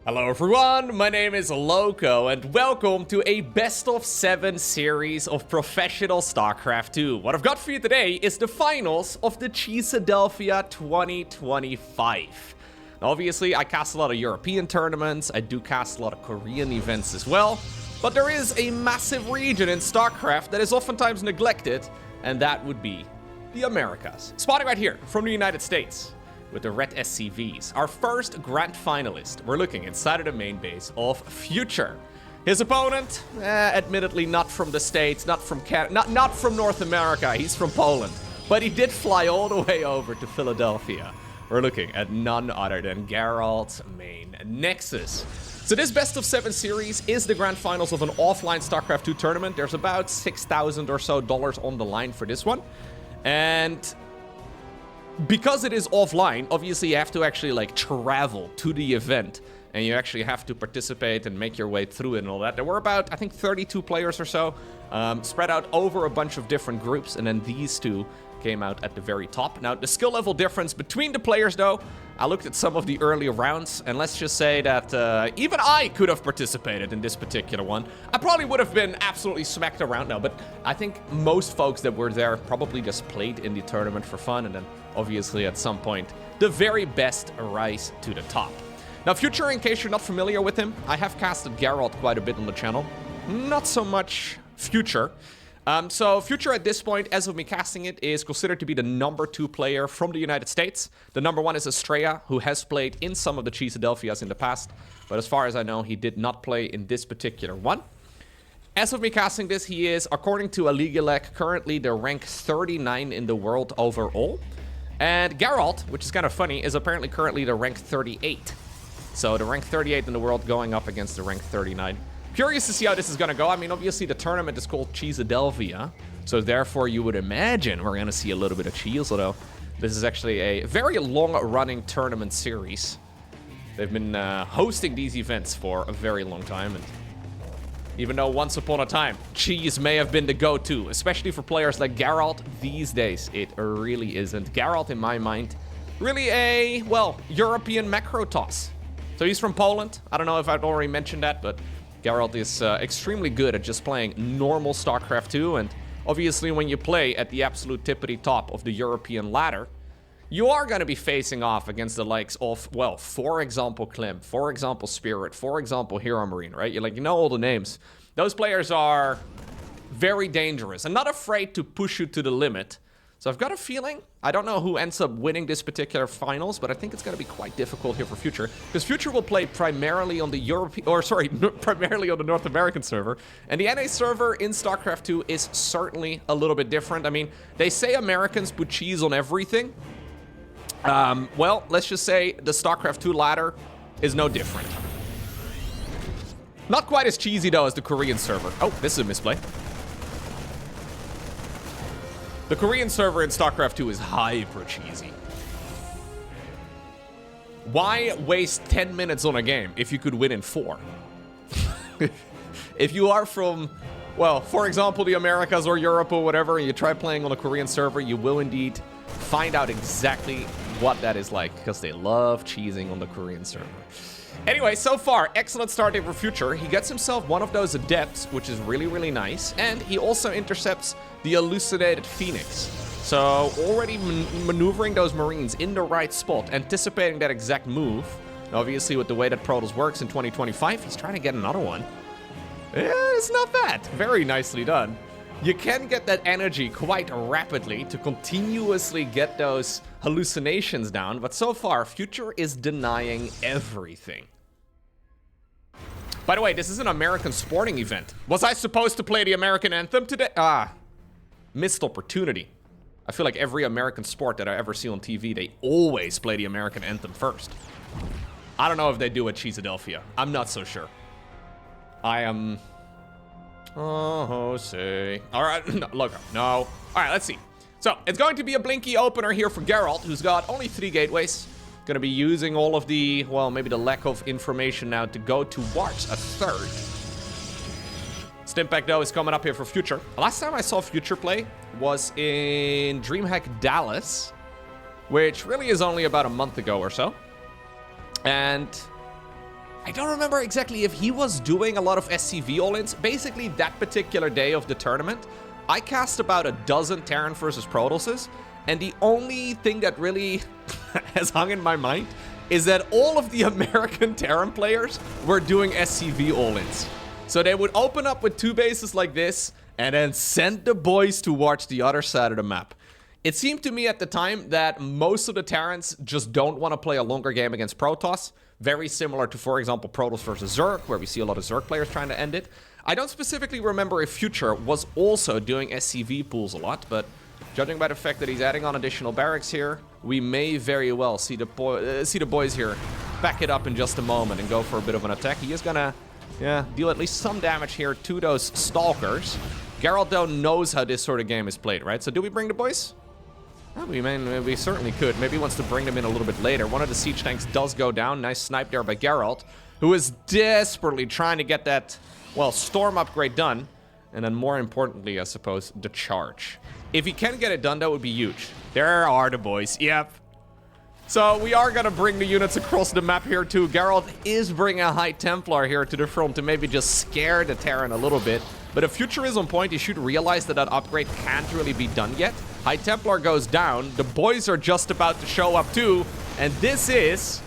Hello everyone, my name is Loco and welcome to a best of 7 series of professional StarCraft 2. What I've got for you today is the finals of the Cheeseadelphia 2025. Now, obviously, I cast a lot of European tournaments, I do cast a lot of Korean events as well, but there is a massive region in StarCraft that is oftentimes neglected, and that would be the Americas. Spotting right here from the United States. With the red SCVs. Our first grand finalist. We're looking inside of the main base of Future. His opponent, admittedly not from the States, not from Canada, not from North America, he's from Poland. But he did fly all the way over to Philadelphia. We're looking at none other than Gerald's main Nexus. So this best of 7 series is the grand finals of an offline StarCraft 2 tournament. There's about $6,000 or so on the line for this one. And because it is offline, obviously you have to actually travel to the event and you actually have to participate and make your way through it and all that. There were about, I think, 32 players or so, spread out over a bunch of different groups, and then these two came out at the very top. Now, the skill level difference between the players, though, I looked at some of the earlier rounds, and let's just say that even I could have participated in this particular one. I probably would have been absolutely smacked around now, but I think most folks that were there probably just played in the tournament for fun, and then obviously at some point, the very best rise to the top. Now, Future, in case you're not familiar with him, I have casted Gerald quite a bit on the channel. Not so much Future. So Future at this point, as of me casting it, is considered to be the #2 player from the United States. The #1 is Estrella, who has played in some of the Cheeseadelphias in the past. But as far as I know, he did not play in this particular one. As of me casting this, he is, according to a Legalec, currently the rank 39 in the world overall. And Gerald, which is kind of funny, is apparently currently the rank 38. So the rank 38 in the world going up against the rank 39. Curious to see how this is going to go. I mean, obviously the tournament is called Cheeseadelphia, so therefore you would imagine we're going to see a little bit of cheese, although this is actually a very long-running tournament series. They've been hosting these events for a very long time, and even though once upon a time, cheese may have been the go-to, especially for players like Gerald, these days it really isn't. Gerald, in my mind, really a, well, European macro toss. So he's from Poland. I don't know if I've already mentioned that, but Gerald is extremely good at just playing normal StarCraft 2, and obviously when you play at the absolute tippity top of the European ladder, you are going to be facing off against the likes of, well, for example, Clem, for example, Spirit, for example, Hero Marine, right? You know all the names. Those players are very dangerous and not afraid to push you to the limit. So I've got a feeling, I don't know who ends up winning this particular finals, but I think it's going to be quite difficult here for Future, because Future will play primarily on the primarily on the North American server, and the NA server in StarCraft 2 is certainly a little bit different. I mean, they say Americans put cheese on everything. Well, let's just say the StarCraft 2 ladder is no different. Not quite as cheesy, though, as the Korean server. Oh, this is a misplay. The Korean server in StarCraft 2 is hyper cheesy. Why waste 10 minutes on a game if you could win in 4? If you are from, well, for example, the Americas or Europe or whatever, and you try playing on a Korean server, you will indeed find out exactly what that is like, because they love cheesing on the Korean server. Anyway, so far, excellent start for Future. He gets himself one of those Adepts, which is really, really nice. And he also intercepts the Elucidated Phoenix. So already maneuvering those Marines in the right spot, anticipating that exact move. Now, obviously, with the way that Protoss works in 2025, he's trying to get another one. It's not bad. Very nicely done. You can get that energy quite rapidly to continuously get those hallucinations down, but so far, Future is denying everything. By the way, this is an American sporting event. Was I supposed to play the American anthem today? Missed opportunity. I feel like every American sport that I ever see on TV, they always play the American anthem first. I don't know if they do at Cheeseadelphia. I'm not so sure. I am... Oh, say. All right, no, Logo, no. All right, let's see. So, it's going to be a blinky opener here for Gerald, who's got only 3 gateways. Going to be using all of the, well, maybe the lack of information now to go towards a 3rd. Stimpack, though, is coming up here for Future. Last time I saw Future play was in DreamHack Dallas, which really is only about a month ago or so. And I don't remember exactly if he was doing a lot of SCV all-ins. Basically, that particular day of the tournament, I cast about a dozen Terran versus Protosses, and the only thing that really has hung in my mind is that all of the American Terran players were doing SCV all-ins. So they would open up with 2 bases like this, and then send the boys towards the other side of the map. It seemed to me at the time that most of the Terrans just don't want to play a longer game against Protoss. Very similar to, for example, Protoss versus Zerg, where we see a lot of Zerg players trying to end it. I don't specifically remember if Future was also doing SCV pools a lot, but judging by the fact that he's adding on additional barracks here, we may very well see the boys here back it up in just a moment and go for a bit of an attack. He is gonna, deal at least some damage here to those Stalkers. Gerald, though, knows how this sort of game is played, right? So do we bring the boys? Oh, we certainly could. Maybe he wants to bring them in a little bit later. One of the siege tanks does go down. Nice snipe there by Gerald, who is desperately trying to get that, well, storm upgrade done. And then more importantly, I suppose, the charge. If he can get it done, that would be huge. There are the boys. Yep. So we are going to bring the units across the map here too. Gerald is bringing a High Templar here to the front to maybe just scare the Terran a little bit. But if Future is on point, he should realize that that upgrade can't really be done yet. High Templar goes down. The boys are just about to show up too. And this is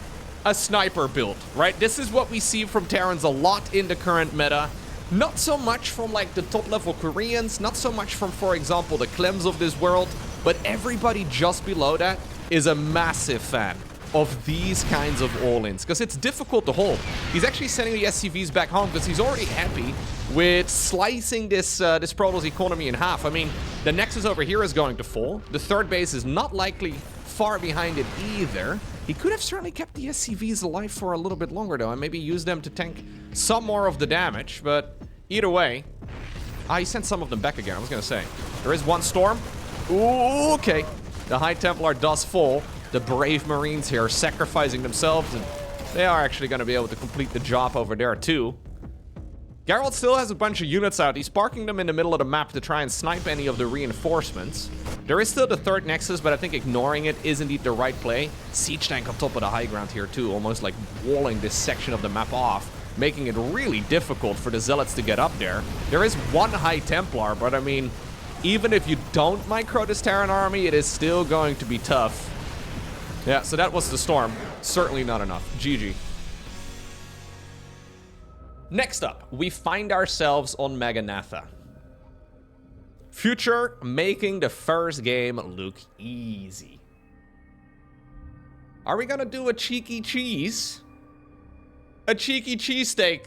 a sniper build, right? This is what we see from Terrans a lot in the current meta. Not so much from like the top level Koreans, not so much from, for example, the Clems of this world, but everybody just below that is a massive fan of these kinds of all-ins, because it's difficult to hold. He's actually sending the SCVs back home because he's already happy with slicing this Protoss economy in half. I mean, the Nexus over here is going to fall. The third base is not likely far behind it either. He could have certainly kept the SCVs alive for a little bit longer, though, and maybe use them to tank some more of the damage, but either way... he sent some of them back again, I was gonna say. There is one storm. Ooh, okay. The High Templar does fall. The brave Marines here are sacrificing themselves, and they are actually going to be able to complete the job over there too. Gerald still has a bunch of units out. He's parking them in the middle of the map to try and snipe any of the reinforcements. There is still the third Nexus, but I think ignoring it is indeed the right play. Siege tank on top of the high ground here too, almost like walling this section of the map off, making it really difficult for the Zealots to get up there. There is one High Templar, but I mean, even if you don't micro this Terran army, it is still going to be tough. Yeah, so that was the storm. Certainly not enough. GG. Next up, we find ourselves on Maganatha. Future making the first game look easy. Are we gonna do a cheeky cheese? A cheeky cheesesteak?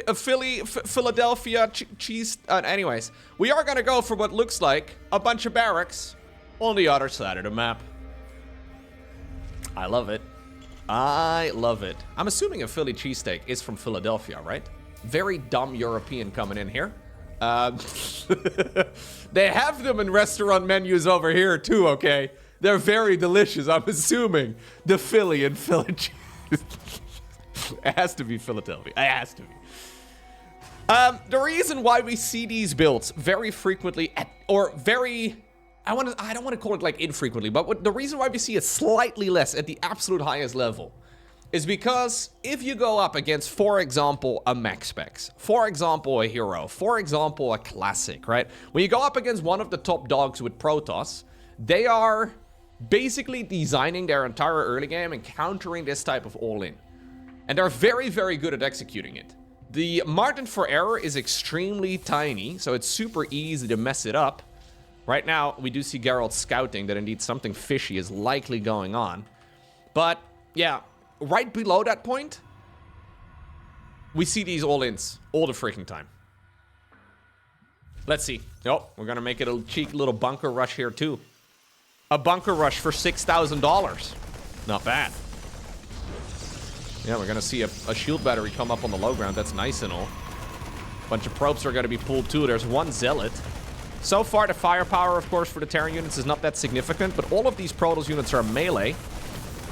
A Philadelphia cheese... anyways, we are gonna go for what looks like a bunch of barracks on the other side of the map. I love it. I love it. I'm assuming a Philly cheesesteak is from Philadelphia, right? Very dumb European coming in here. They have them in restaurant menus over here too, okay? They're very delicious, I'm assuming. The Philly and Philly cheese. It has to be Philadelphia. It has to be. The reason why we see these builds very frequently I don't want to call it like infrequently, but the reason why we see it slightly less at the absolute highest level is because if you go up against, for example, a Max Specs, for example, a Hero, for example, a Classic, right? When you go up against one of the top dogs with Protoss, they are basically designing their entire early game and countering this type of all-in. And they're very, very good at executing it. The margin for error is extremely tiny, so it's super easy to mess it up. Right now, we do see Gerald scouting that indeed something fishy is likely going on. But, yeah, right below that point, we see these all-ins all the freaking time. Let's see. Oh, we're going to make it a cheeky little bunker rush here, too. A bunker rush for $6,000. Not bad. Yeah, we're going to see a shield battery come up on the low ground. That's nice and all. Bunch of probes are going to be pulled, too. There's one Zealot. So far, the firepower, of course, for the Terran units is not that significant, but all of these Protoss units are melee.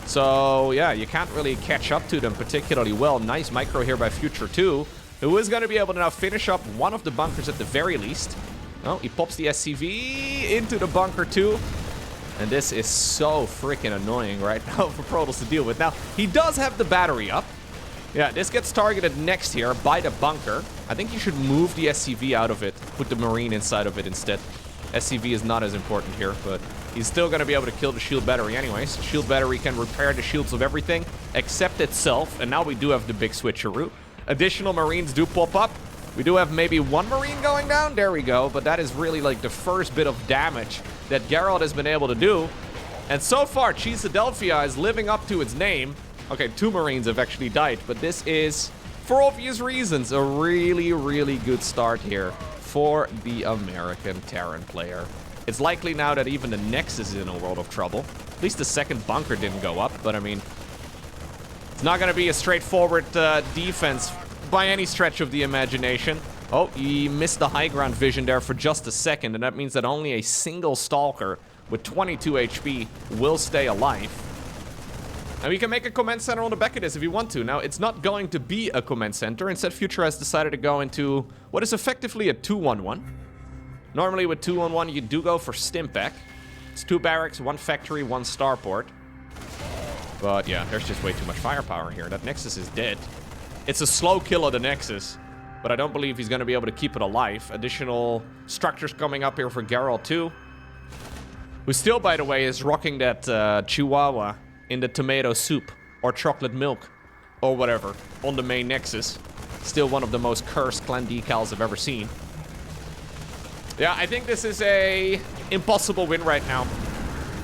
So, yeah, you can't really catch up to them particularly well. Nice micro here by Future, too, who is going to be able to now finish up one of the bunkers at the very least. Oh, he pops the SCV into the bunker, too. And this is so freaking annoying right now for Protoss to deal with. Now, he does have the battery up, Yeah, this gets targeted next here by the bunker. I think you should move the SCV out of it. Put the Marine inside of it instead. SCV is not as important here, but he's still going to be able to kill the shield battery anyways. Shield battery can repair the shields of everything except itself. And now we do have the big switcheroo. Additional Marines do pop up. We do have maybe one Marine going down. There we go. But that is really like the first bit of damage that Gerald has been able to do. And so far, Cheeseadelphia is living up to its name. Okay, 2 Marines have actually died. But this is, for obvious reasons, a really, really good start here for the American Terran player. It's likely now that even the Nexus is in a world of trouble. At least the second bunker didn't go up. But I mean, it's not going to be a straightforward defense by any stretch of the imagination. Oh, he missed the high ground vision there for just a second, and that means that only a single Stalker with 22 HP will stay alive. And we can make a command center on the back of this if you want to. Now, it's not going to be a command center. Instead, Future has decided to go into what is effectively a 2-1-1. Normally, with 2-1-1, you do go for Stimpack. It's 2 barracks, 1 factory, 1 starport. But yeah, there's just way too much firepower here. That Nexus is dead. It's a slow kill of the Nexus, but I don't believe he's going to be able to keep it alive. Additional structures coming up here for Gerald too. Who still, by the way, is rocking that Chihuahua in the tomato soup or chocolate milk or whatever on the main Nexus. Still one of the most cursed clan decals I've ever seen. Yeah, I think this is a impossible win right now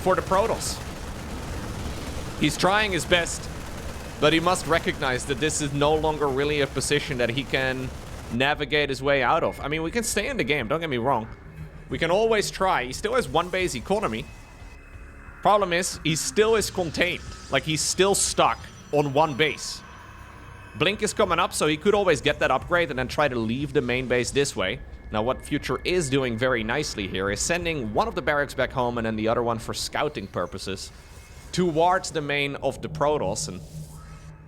for the Protoss. He's trying his best, but he must recognize that this is no longer really a position that he can navigate his way out of. I mean, we can stay in the game, don't get me wrong. We can always try. He still has 1 base economy. Problem is, he still is contained. Like, he's still stuck on 1 base. Blink is coming up, so he could always get that upgrade and then try to leave the main base this way. Now, what Future is doing very nicely here is sending one of the barracks back home and then the other one for scouting purposes towards the main of the Protoss. And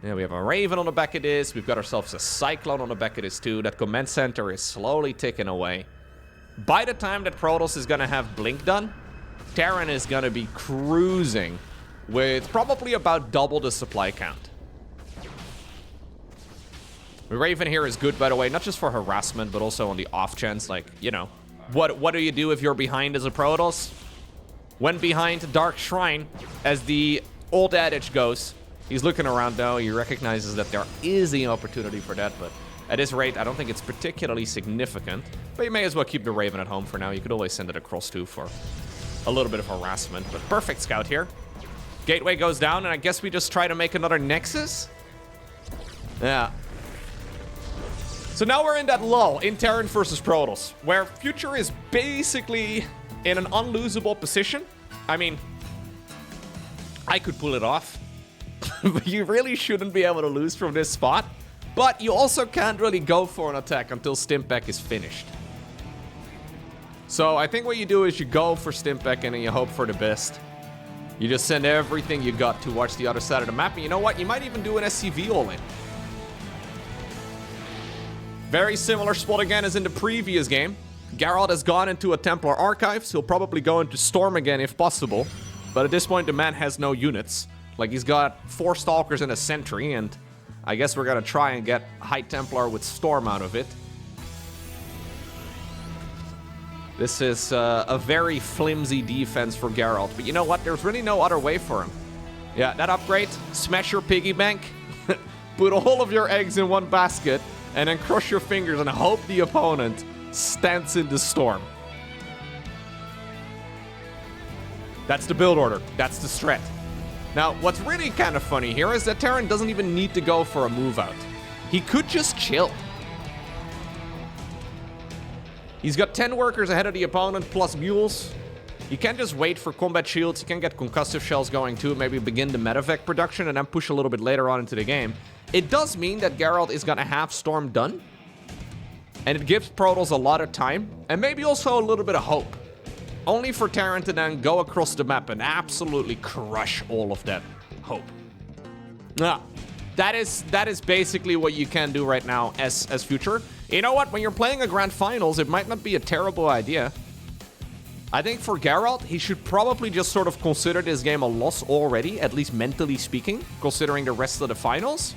yeah, we have a Raven on the back of this. We've got ourselves a Cyclone on the back of this too. That command center is slowly ticking away. By the time that Protoss is going to have Blink done, Terran is going to be cruising with probably about double the supply count. Raven here is good, by the way, not just for harassment, but also on the off chance, like, you know, what do you do if you're behind as a Protoss? When behind Dark Shrine, as the old adage goes, he's looking around though, he recognizes that there is the opportunity for that, but at this rate, I don't think it's particularly significant. But you may as well keep the Raven at home for now. You could always send it across too for a little bit of harassment, but perfect scout here. Gateway goes down, and I guess we just try to make another Nexus? Yeah. So now we're in that lull in Terran versus Protoss, where Future is basically in an unlosable position. I mean, I could pull it off. But you really shouldn't be able to lose from this spot. But you also can't really go for an attack until Stimpack is finished. So I think what you do is you go for Stimpack and then you hope for the best. You just send everything you got to watch the other side of the map. And you know what? You might even do an SCV all-in. Very similar spot again as in the previous game. Gerald has gone into a Templar Archives. He'll probably go into Storm again if possible. But at this point, the man has no units. Like, he's got 4 Stalkers and a Sentry, and I guess we're gonna try and get High Templar with Storm out of it. This is a very flimsy defense for Gerald. But you know what? There's really no other way for him. Yeah, that upgrade, smash your piggy bank, put all of your eggs in one basket, and then cross your fingers and hope the opponent stands in the storm. That's the build order. That's the strat. Now, what's really kind of funny here is that Terran doesn't even need to go for a move out. He could just chill. He's got 10 workers ahead of the opponent, plus mules. You can just wait for combat shields. You can get concussive shells going too, maybe begin the medevac production and then push a little bit later on into the game. It does mean that Gerald is gonna have Storm done. And it gives Protoss a lot of time, and maybe also a little bit of hope. Only for Terran to then go across the map and absolutely crush all of that hope. Now, that is basically what you can do right now as Future. You know what? When you're playing a Grand Finals, it might not be a terrible idea. I think for Gerald, he should probably just sort of consider this game a loss already, at least mentally speaking, considering the rest of the finals.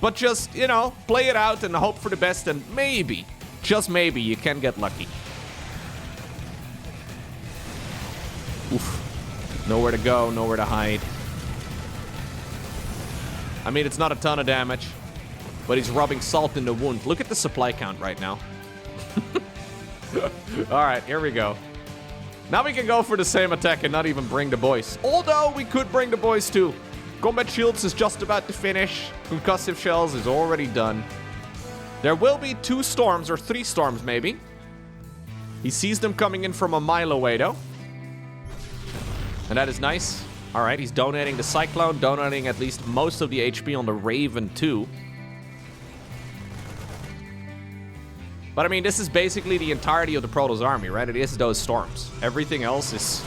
But just, you know, play it out and hope for the best, and maybe, just maybe, you can get lucky. Oof. Nowhere to go, nowhere to hide. I mean, it's not a ton of damage, but he's rubbing salt in the wound. Look at the supply count right now. Alright, here we go. Now we can go for the same attack and not even bring the boys. Although, we could bring the boys too. Combat shields is just about to finish. Concussive shells is already done. There will be 2 storms, or 3 storms maybe. He sees them coming in from a mile away though. And that is nice. Alright, he's donating the Cyclone, donating at least most of the HP on the Raven too. But I mean, this is basically the entirety of the Protoss army, right? It is those storms. Everything else is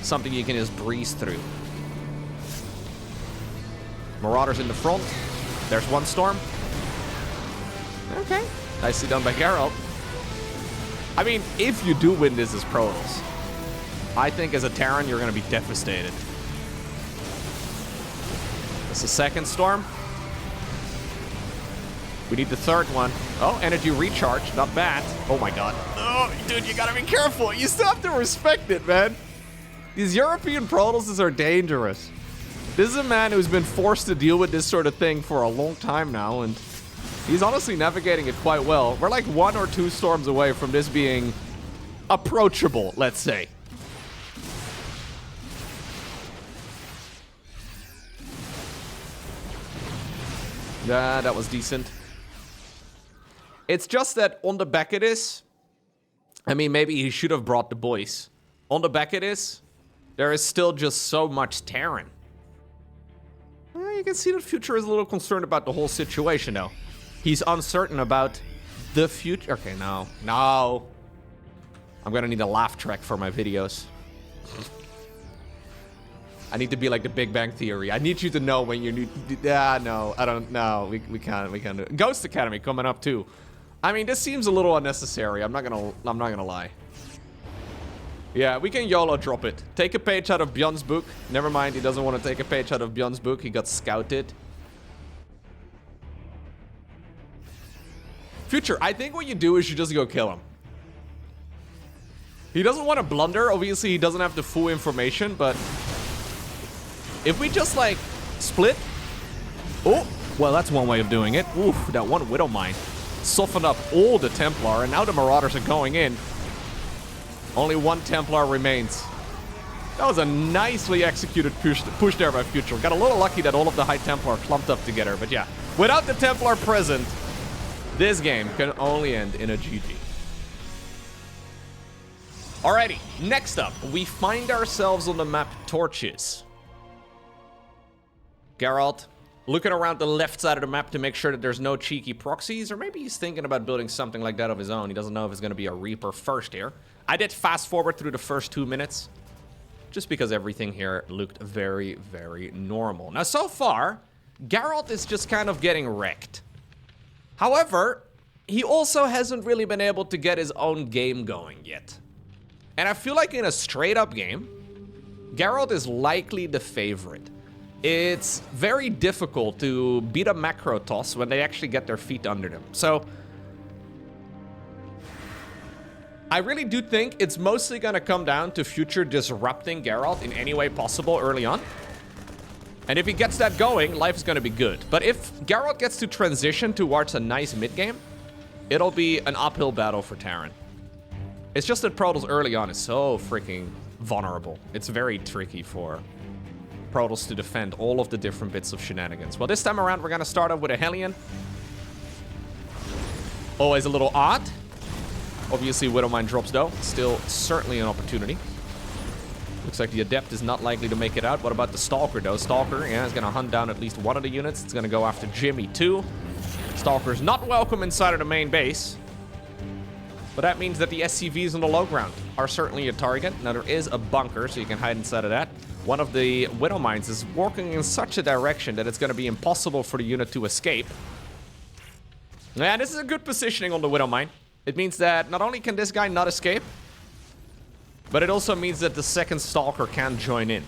something you can just breeze through. Marauders in the front. There's 1 storm. Okay. Nicely done by Gerald. I mean, if you do win this as Protoss, I think as a Terran, you're going to be devastated. That's the 2nd storm. We need the 3rd one. Oh, energy recharge. Not bad. Oh my god. Oh, dude, you gotta be careful. You still have to respect it, man. These European Protosses are dangerous. This is a man who's been forced to deal with this sort of thing for a long time now, and he's honestly navigating it quite well. We're like 1 or 2 storms away from this being approachable, let's say. Yeah, that was decent. It's just that on the back of this, I mean, maybe he should have brought the boys. On the back of this, there is still just so much Terran. You can see that Future is a little concerned about the whole situation, though. He's uncertain about the future. Okay, no. I'm gonna need a laugh track for my videos. I need to be like the Big Bang Theory. I need you to know when you need... no, I don't... No, we can't do it. Ghost Academy coming up, too. I mean, this seems a little unnecessary. I'm not gonna lie. Yeah, we can YOLO drop it. Take a page out of Bjorn's book. Never mind, he doesn't want to take a page out of Bjorn's book. He got scouted. Future, I think what you do is you just go kill him. He doesn't want to blunder. Obviously, he doesn't have the full information, but... if we just, like, split... Oh, well, that's one way of doing it. Oof, that one Widow Mine softened up all the Templar, and now the Marauders are going in. Only 1 Templar remains. That was a nicely executed push there by Future. Got a little lucky that all of the High Templar clumped up together, but yeah. Without the Templar present, this game can only end in a GG. Alrighty, next up, we find ourselves on the map Torches. Gerald, looking around the left side of the map to make sure that there's no cheeky proxies, or maybe he's thinking about building something like that of his own. He doesn't know if it's going to be a Reaper first here. I did fast forward through the first 2 minutes, just because everything here looked very, very normal. Now, so far, Gerald is just kind of getting wrecked. However, he also hasn't really been able to get his own game going yet. And I feel like in a straight-up game, Gerald is likely the favorite. It's very difficult to beat a macro toss when they actually get their feet under them. So, I really do think it's mostly going to come down to Future disrupting Gerald in any way possible early on. And if he gets that going, life is going to be good. But if Gerald gets to transition towards a nice mid-game, it'll be an uphill battle for Terran. It's just that Protoss early on is so freaking vulnerable. It's very tricky for Protoss to defend all of the different bits of shenanigans. Well, this time around, we're going to start off with a Hellion. Always a little odd. Obviously, Widowmine drops, though. Still, certainly an opportunity. Looks like the Adept is not likely to make it out. What about the Stalker, though? Stalker, yeah, is going to hunt down at least one of the units. It's going to go after Jimmy, too. Stalker's not welcome inside of the main base. But that means that the SCVs on the low ground are certainly a target. Now, there is a bunker, so you can hide inside of that. One of the Widow Mines is working in such a direction that it's going to be impossible for the unit to escape. Yeah, this is a good positioning on the Widow Mine. It means that not only can this guy not escape, but it also means that the second Stalker can't join in.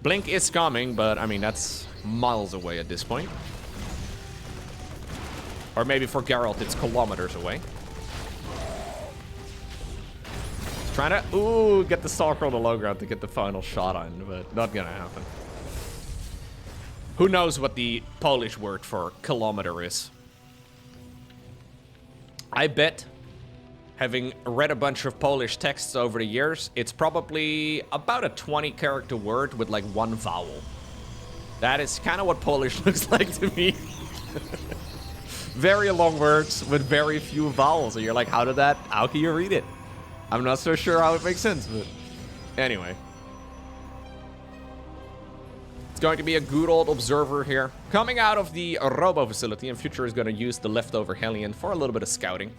Blink is coming, but I mean, that's miles away at this point. Or maybe for Gerald, it's kilometers away. Trying to, ooh, get the Stalker on the low ground to get the final shot on, but not gonna happen. Who knows what the Polish word for kilometer is? I bet, having read a bunch of Polish texts over the years, it's probably about a 20-character word with like one vowel. That is kind of what Polish looks like to me. Very long words with very few vowels. And you're like, how can you read it? I'm not so sure how it makes sense, but anyway. It's going to be a good old observer here. Coming out of the Robo facility, and Future is going to use the leftover Hellion for a little bit of scouting.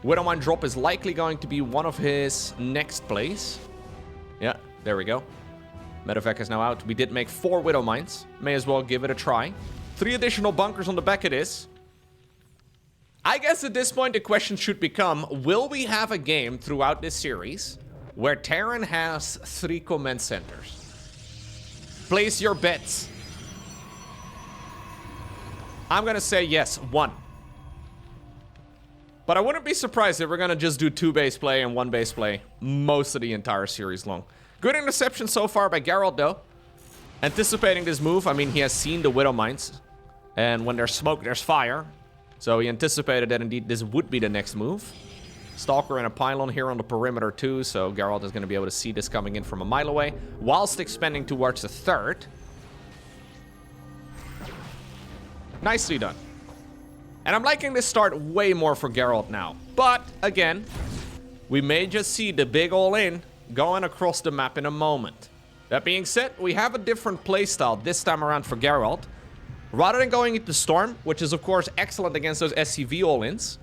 Widowmine drop is likely going to be one of his next plays. Yeah, there we go. Medevac is now out. We did make 4 Widowmines. May as well give it a try. 3 additional bunkers on the back of this. I guess at this point the question should become, will we have a game throughout this series where Terran has 3 command centers? Place your bets. I'm gonna say yes, 1. But I wouldn't be surprised if we're gonna just do 2 base play and 1 base play most of the entire series long. Good interception so far by Gerald though. Anticipating this move, I mean, he has seen the Widow Mines. And when there's smoke, there's fire. So he anticipated that indeed this would be the next move. Stalker and a pylon here on the perimeter too, so Gerald is going to be able to see this coming in from a mile away, whilst expanding towards the 3rd. Nicely done. And I'm liking this start way more for Gerald now. But, again, we may just see the big all-in going across the map in a moment. That being said, we have a different playstyle this time around for Gerald. Rather than going into Storm, which is of course excellent against those SCV all-ins,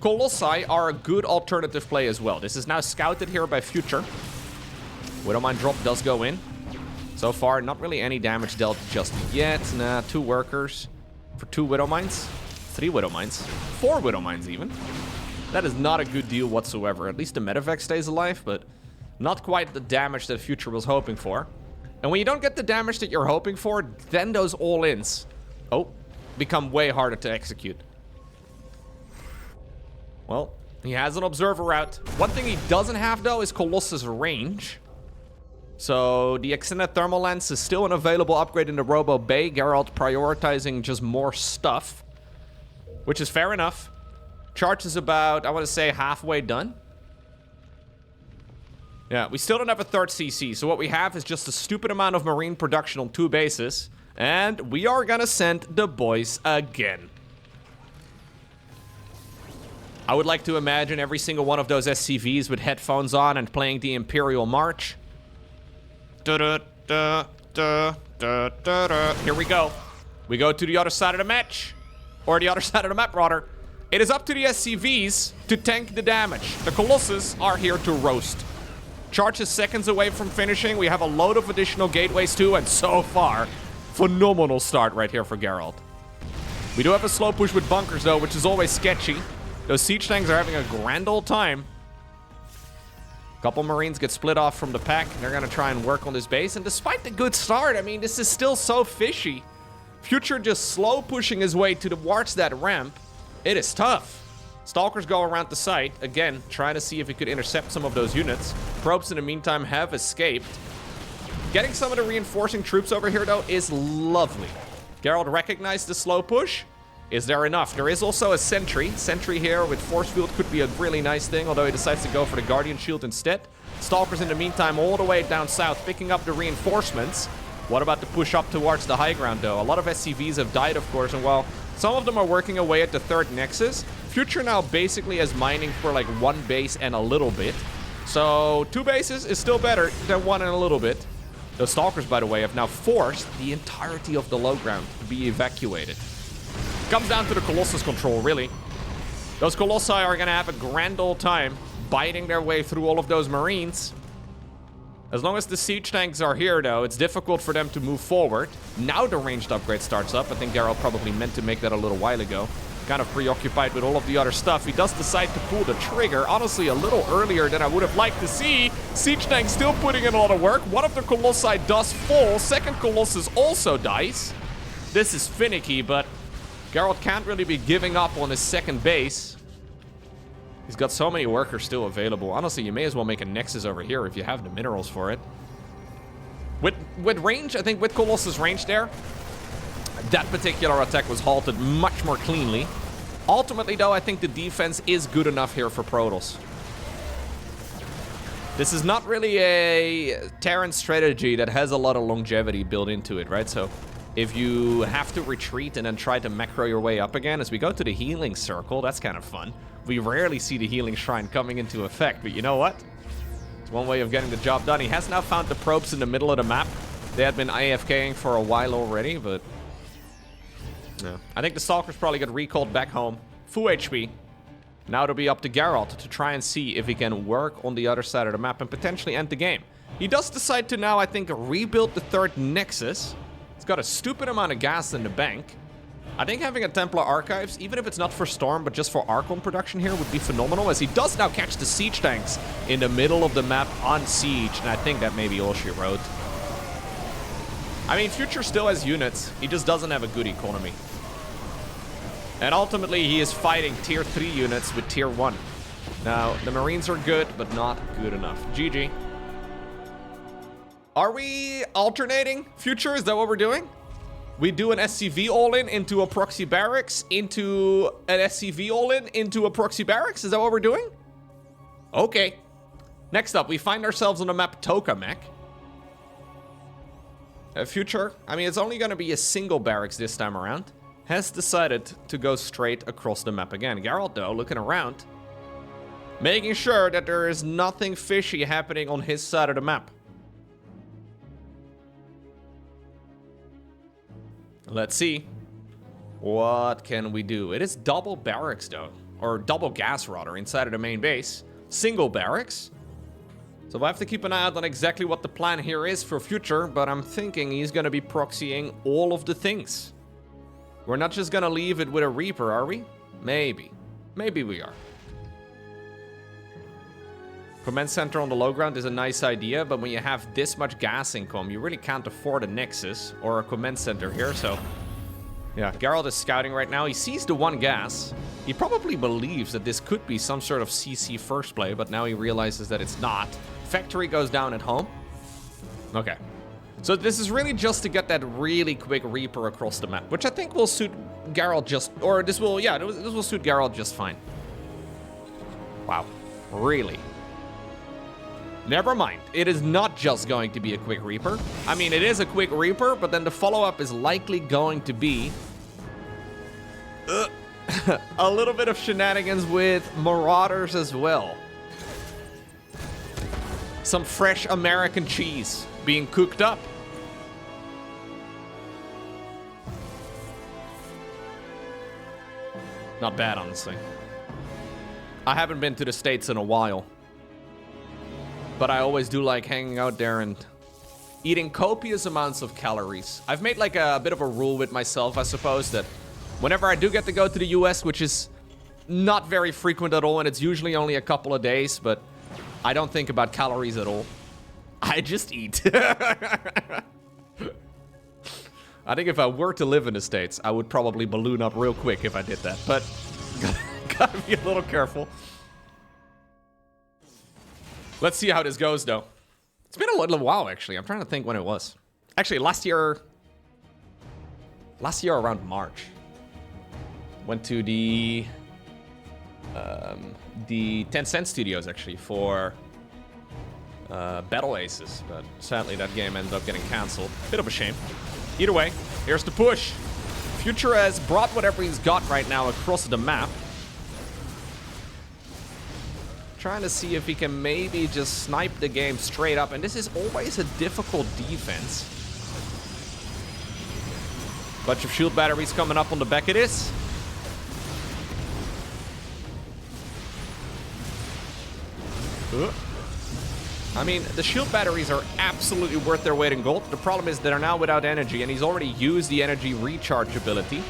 Colossi are a good alternative play as well. This is now scouted here by Future. Widowmine drop does go in. So far, not really any damage dealt just yet. Nah, 2 workers for 2 Widowmines. 3 Widowmines. 4 Widowmines even. That is not a good deal whatsoever. At least the Medevac stays alive, but not quite the damage that Future was hoping for. And when you don't get the damage that you're hoping for, then those all-ins become way harder to execute. Well, he has an observer out. One thing he doesn't have, though, is Colossus range. So the extended thermal lens is still an available upgrade in the Robo Bay. Gerald prioritizing just more stuff, which is fair enough. Charge is about, I want to say, halfway done. Yeah, we still don't have a 3rd CC, so what we have is just a stupid amount of marine production on 2 bases. And we are gonna send the boys again. I would like to imagine every single one of those SCVs with headphones on and playing the Imperial March. Here we go. We go to the other side of the match. Or the other side of the map, rather. It is up to the SCVs to tank the damage. The Colossus are here to roast. Charge is seconds away from finishing. We have a load of additional gateways too, and so far, phenomenal start right here for Gerald. We do have a slow push with bunkers though, which is always sketchy. Those siege tanks are having a grand old time. A couple Marines get split off from the pack. They're gonna try and work on this base, and despite the good start, I mean, this is still so fishy. Future just slow pushing his way towards that ramp. It is tough. Stalkers go around the site, again, trying to see if he could intercept some of those units. Probes in the meantime have escaped. Getting some of the reinforcing troops over here, though, is lovely. Gerald recognized the slow push. Is there enough? There is also a sentry. Sentry here with force field could be a really nice thing, although he decides to go for the Guardian Shield instead. Stalkers in the meantime all the way down south, picking up the reinforcements. What about the push up towards the high ground, though? A lot of SCVs have died, of course, and while some of them are working away at the 3rd Nexus, Future now basically is mining for like 1 base and a little bit. So 2 bases is still better than 1 and a little bit. Those Stalkers, by the way, have now forced the entirety of the low ground to be evacuated. Comes down to the Colossus control, really. Those Colossi are going to have a grand old time biting their way through all of those Marines. As long as the siege tanks are here, though, it's difficult for them to move forward. Now the ranged upgrade starts up. I think Gerald probably meant to make that a little while ago. kind of preoccupied with all of the other stuff. He does decide to pull the trigger, honestly a little earlier than I would have liked to see. Siege Tank still putting in a lot of work. One of the Colossi does fall. Second Colossus also dies. This is finicky, but Gerald can't really be giving up on his second base. He's got so many workers still available. Honestly, you may as well make a Nexus over here if you have the minerals for it. With range, I think with Colossus range there, that particular attack was halted much more cleanly. Ultimately, though, I think the defense is good enough here for Protoss. This is not really a Terran strategy that has a lot of longevity built into it, right? So if you have to retreat and then try to macro your way up again, as we go to the healing circle, that's kind of fun. We rarely see the healing shrine coming into effect, but you know what? It's one way of getting the job done. He has now found the probes in the middle of the map. They had been AFKing for a while already, but no. I think the Stalkers probably get recalled back home. Full HP. Now it'll be up to Gerald to try and see if he can work on the other side of the map and potentially end the game. He does decide to now, I think, rebuild the third Nexus. He's got a stupid amount of gas in the bank. I think having a Templar Archives, even if it's not for Storm, but just for Archon production here, would be phenomenal, as he does now catch the siege tanks in the middle of the map on siege, and I think that may be all she wrote. I mean, Future still has units. He just doesn't have a good economy. And ultimately, he is fighting tier 3 units with tier 1. Now, the Marines are good, but not good enough. GG. Are we alternating, Future? Is that what we're doing? We do an SCV all-in into a proxy barracks, into an SCV all-in into a proxy barracks? Is that what we're doing? Okay. Next up, we find ourselves on the map Tokamak. Future, I mean, it's only going to be a single barracks this time around, has decided to go straight across the map again. Gerald, though, looking around, making sure that there is nothing fishy happening on his side of the map. Let's see. What can we do? It is double barracks, though. Or double gas, rather, inside of the main base. Single barracks. So I have to keep an eye out on exactly what the plan here is for Future, but I'm thinking he's going to be proxying all of the things. We're not just going to leave it with a Reaper, are we? Maybe. Maybe we are. Command center on the low ground is a nice idea, but when you have this much gas income, you really can't afford a Nexus or a command center here, so... Yeah, Gerald is scouting right now. He sees the one gas. He probably believes that this could be some sort of CC first play, but now he realizes that it's not. Factory goes down at home. Okay. So this is really just to get that really quick Reaper across the map, which I think will suit Gerald just... Or this will, yeah, this will suit Gerald just fine. Wow. Really? Never mind. It is not just going to be a quick Reaper. I mean, it is a quick Reaper, but then the follow-up is likely going to be... a little bit of shenanigans with Marauders as well. Some fresh American cheese being cooked up. Not bad, honestly. I haven't been to the States in a while, but I always do like hanging out there and eating copious amounts of calories. I've made like a bit of a rule with myself, I suppose, that whenever I do get to go to the US, which is not very frequent at all, and it's usually only a couple of days, but I don't think about calories at all. I just eat. I think if I were to live in the States, I would probably balloon up real quick if I did that, but gotta be a little careful. Let's see how this goes, though. It's been a little while, actually. I'm trying to think when it was. Actually, last year around March. Went to the Tencent Studios, actually, for Battle Aces, but sadly that game ended up getting cancelled. Bit of a shame. Either way, here's the push. Future has brought whatever he's got right now across the map. Trying to see if he can maybe just snipe the game straight up, and this is always a difficult defense. Bunch of shield batteries coming up on the back of this. I mean, the shield batteries are absolutely worth their weight in gold. The problem is they're now without energy, and he's already used the energy recharge ability.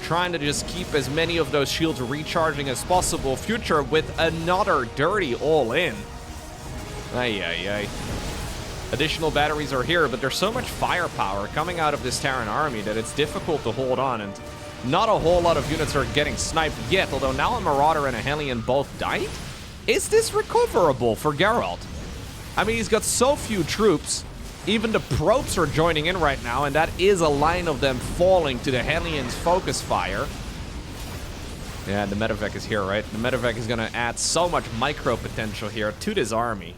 trying to just keep as many of those shields recharging as possible. Future with another dirty all-in. Ay, ay, ay. Additional batteries are here, but there's so much firepower coming out of this Terran army that it's difficult to hold on, and not a whole lot of units are getting sniped yet, although now a Marauder and a Hellion both died? Is this recoverable for Gerald? I mean, he's got so few troops. Even the probes are joining in right now, and that is a line of them falling to the Hellion's focus fire. Yeah, the Medevac is here, right? The Medevac is gonna add so much micro potential here to this army.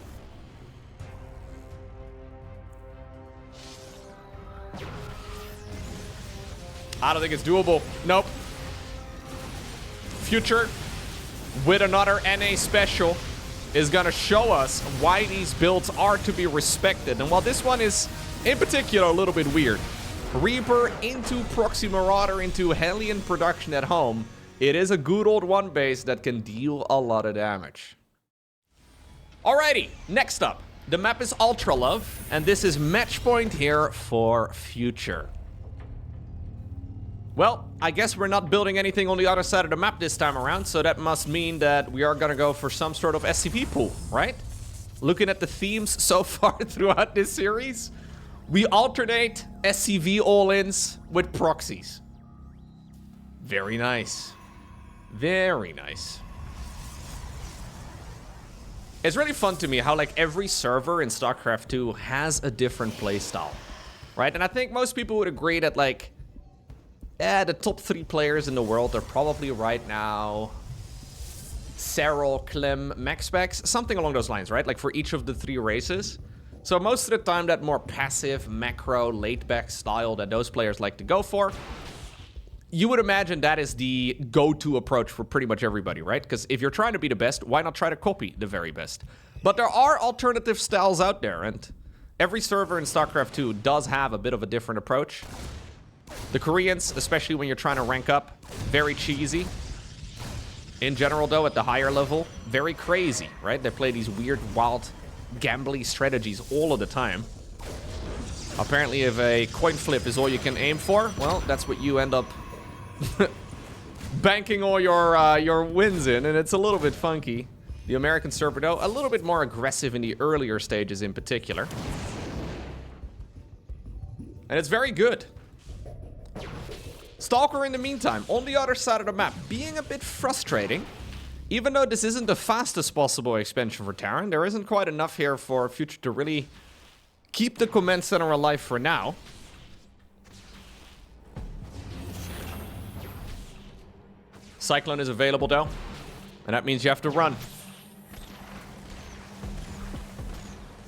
I don't think it's doable. Nope. Future, with another NA special, is gonna show us why these builds are to be respected. And while this one is, in particular, a little bit weird, Reaper into Proxy Marauder into Hellion production at home, it is a good old one base that can deal a lot of damage. Alrighty, next up. The map is Ultra Love, and this is match point here for Future. Well, I guess we're not building anything on the other side of the map this time around, so that must mean that we are gonna go for some sort of SCP pool, right? Looking at the themes so far throughout this series, we alternate SCV all-ins with proxies. Very nice. Very nice. It's really fun to me how, like, every server in StarCraft 2 has a different playstyle, right? And I think most people would agree that, like, the top 3 players in the world are probably right now Serral, Clem, Maxpex, something along those lines, right? Like for each of the 3 races. So most of the time that more passive, macro, laid-back style that those players like to go for, you would imagine that is the go-to approach for pretty much everybody, right? Because if you're trying to be the best, why not try to copy the very best? But there are alternative styles out there, and every server in StarCraft 2 does have a bit of a different approach. The Koreans, especially when you're trying to rank up, very cheesy. In general, though, at the higher level, very crazy, right? They play these weird, wild, gambly strategies all of the time. Apparently, if a coin flip is all you can aim for, well, that's what you end up banking all your wins in, and it's a little bit funky. The American server, though, a little bit more aggressive in the earlier stages in particular. And it's very good. Stalker, in the meantime, on the other side of the map, being a bit frustrating. Even though this isn't the fastest possible expansion for Terran, there isn't quite enough here for Future to really keep the command center alive for now. Cyclone is available, though, and that means you have to run.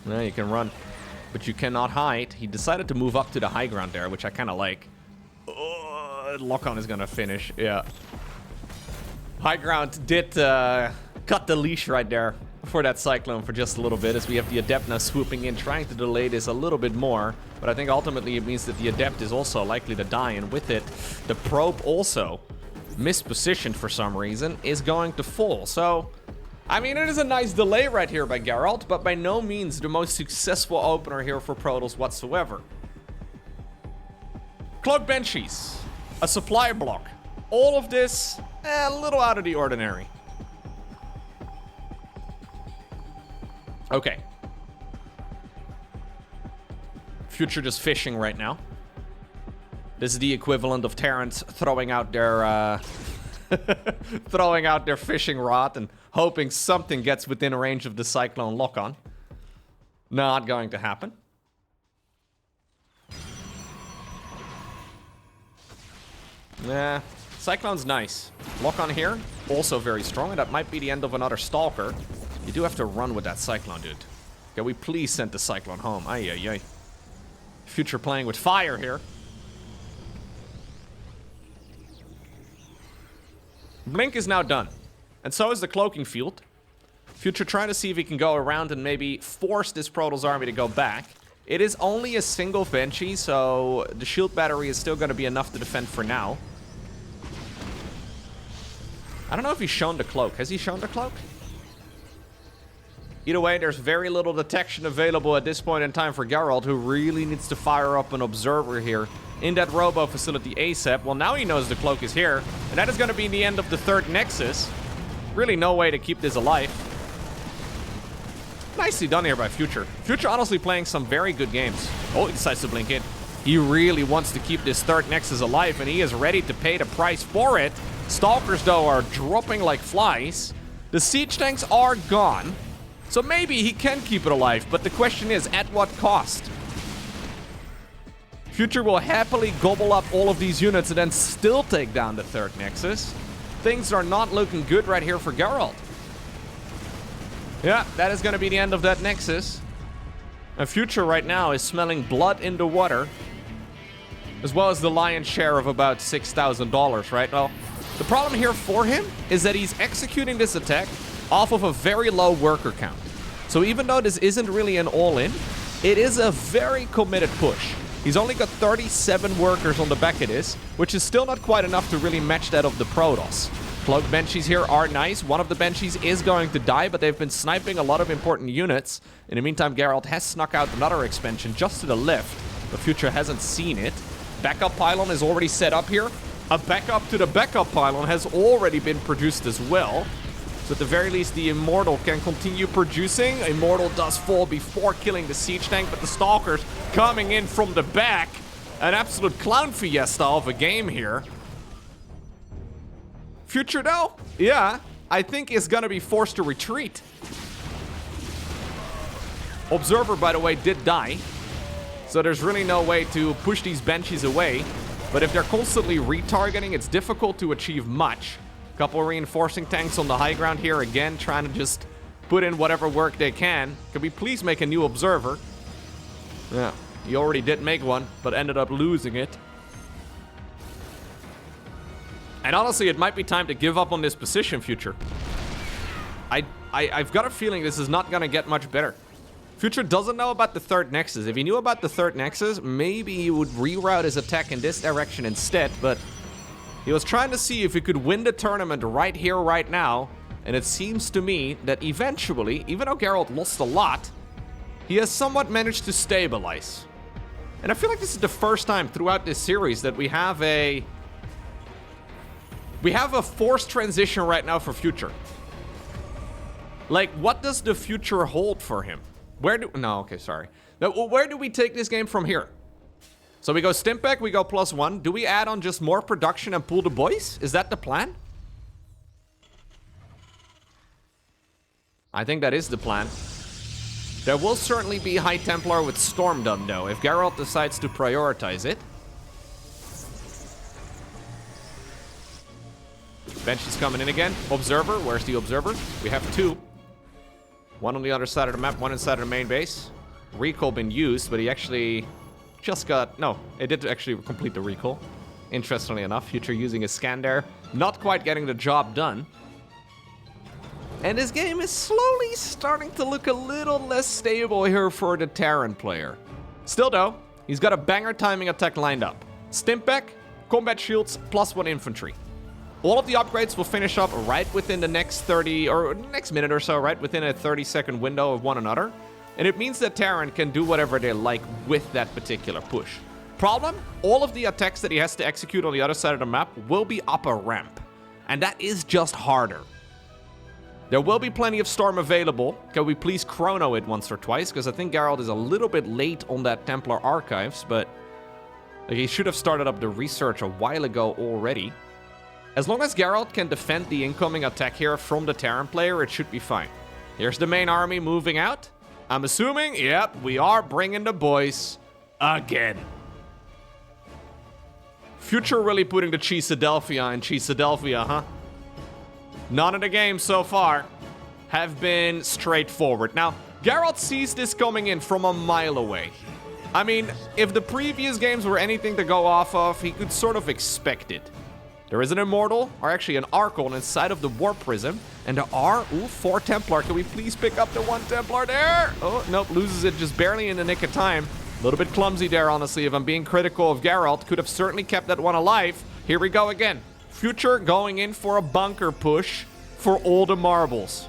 Yeah, you can run, but you cannot hide. He decided to move up to the high ground there, which I kind of like. Lock-on is gonna finish, yeah. High ground did cut the leash right there for that Cyclone for just a little bit, as we have the Adept now swooping in, trying to delay this a little bit more. But I think ultimately it means that the Adept is also likely to die, and with it, the Probe also, mispositioned for some reason, is going to fall. So, I mean, it is a nice delay right here by Gerald, but by no means the most successful opener here for Protoss whatsoever. Cloak Banshees, a supply block. All of this, a little out of the ordinary. Okay. Future just fishing right now. This is the equivalent of Terrans throwing out their throwing out their fishing rod and hoping something gets within range of the Cyclone lock-on. Not going to happen. Nah, Cyclone's nice. Lock-on here, also very strong, and that might be the end of another Stalker. You do have to run with that Cyclone, dude. Can we please send the Cyclone home? Ay, ay, ay. Future playing with fire here. Blink is now done. And so is the cloaking field. Future trying to see if he can go around and maybe force this Protoss army to go back. It is only a single Banshee, so the shield battery is still going to be enough to defend for now. I don't know if he's shown the cloak. Has he shown the cloak? Either way, there's very little detection available at this point in time for Gerald, who really needs to fire up an observer here in that robo facility ASAP. Well, now he knows the cloak is here, and that is going to be the end of the third Nexus. Really no way to keep this alive. Nicely done here by Future. Future honestly playing some very good games. Oh, he decides to blink in. He really wants to keep this third Nexus alive, and he is ready to pay the price for it. Stalkers, though, are dropping like flies. The siege tanks are gone, so maybe he can keep it alive, but the question is, at what cost? Future will happily gobble up all of these units and then still take down the third Nexus. Things are not looking good right here for Gerald. Yeah, that is going to be the end of that Nexus. And Future right now is smelling blood in the water, as well as the lion's share of about $6,000, right? Well, the problem here for him is that he's executing this attack off of a very low worker count. So even though this isn't really an all-in, it is a very committed push. He's only got 37 workers on the back of this, which is still not quite enough to really match that of the Protoss. Cloak Banshees here are nice. One of the Banshees is going to die, but they've been sniping a lot of important units. In the meantime, Gerald has snuck out another expansion just to the left. The Future hasn't seen it. Backup pylon is already set up here. A backup to the backup pylon has already been produced as well. So at the very least, the Immortal can continue producing. Immortal does fall before killing the siege tank, but the Stalkers coming in from the back. An absolute clown fiesta of a game here. Future, though, yeah, I think is going to be forced to retreat. Observer, by the way, did die. So there's really no way to push these Banshees away. But if they're constantly retargeting, it's difficult to achieve much. Couple reinforcing tanks on the high ground here again, trying to just put in whatever work they can. Could we please make a new Observer? Yeah, he already did make one, but ended up losing it. And honestly, it might be time to give up on this position, Future. I've got a feeling this is not going to get much better. Future doesn't know about the third Nexus. If he knew about the third Nexus, maybe he would reroute his attack in this direction instead, but he was trying to see if he could win the tournament right here, right now, and it seems to me that eventually, even though Gerald lost a lot, he has somewhat managed to stabilize. And I feel like this is the first time throughout this series that we have a forced transition right now for Future. Like, what does the future hold for him? Where do we take this game from here? So we go Stimpack, we go +1. Do we add on just more production and pull the boys? Is that the plan? I think that is the plan. There will certainly be High Templar with Storm done, though, if Geralt decides to prioritize it. Bench is coming in again. Observer, where's the Observer? We have two. One on the other side of the map, one inside of the main base. Recall been used, but he actually just got... No, it did actually complete the recall. Interestingly enough, Future using a scan there. Not quite getting the job done. And this game is slowly starting to look a little less stable here for the Terran player. Still though, he's got a banger timing attack lined up. Stimpack, combat shields, +1 infantry. All of the upgrades will finish up right within the next next minute or so, right within a 30-second window of one another. And it means that Terran can do whatever they like with that particular push. Problem, all of the attacks that he has to execute on the other side of the map will be up a ramp. And that is just harder. There will be plenty of Storm available. Can we please chrono it once or twice? Because I think Gerald is a little bit late on that Templar Archives, but like, he should have started up the research a while ago already. As long as Geralt can defend the incoming attack here from the Terran player, it should be fine. Here's the main army moving out. I'm assuming, yep, we are bringing the boys again. Future really putting the Cheeseadelphia in Cheeseadelphia, huh? None of the games so far have been straightforward. Now, Geralt sees this coming in from a mile away. I mean, if the previous games were anything to go off of, he could sort of expect it. There is an Immortal, or actually an Archon inside of the Warp Prism. And there are, 4 Templar. Can we please pick up the 1 Templar there? Oh, nope, loses it just barely in the nick of time. A little bit clumsy there, honestly, if I'm being critical of Geralt. Could have certainly kept that one alive. Here we go again. Future going in for a bunker push for all the marbles.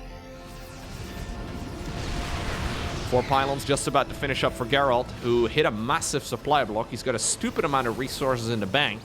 4 pylons just about to finish up for Gerald, who hit a massive supply block. He's got a stupid amount of resources in the bank.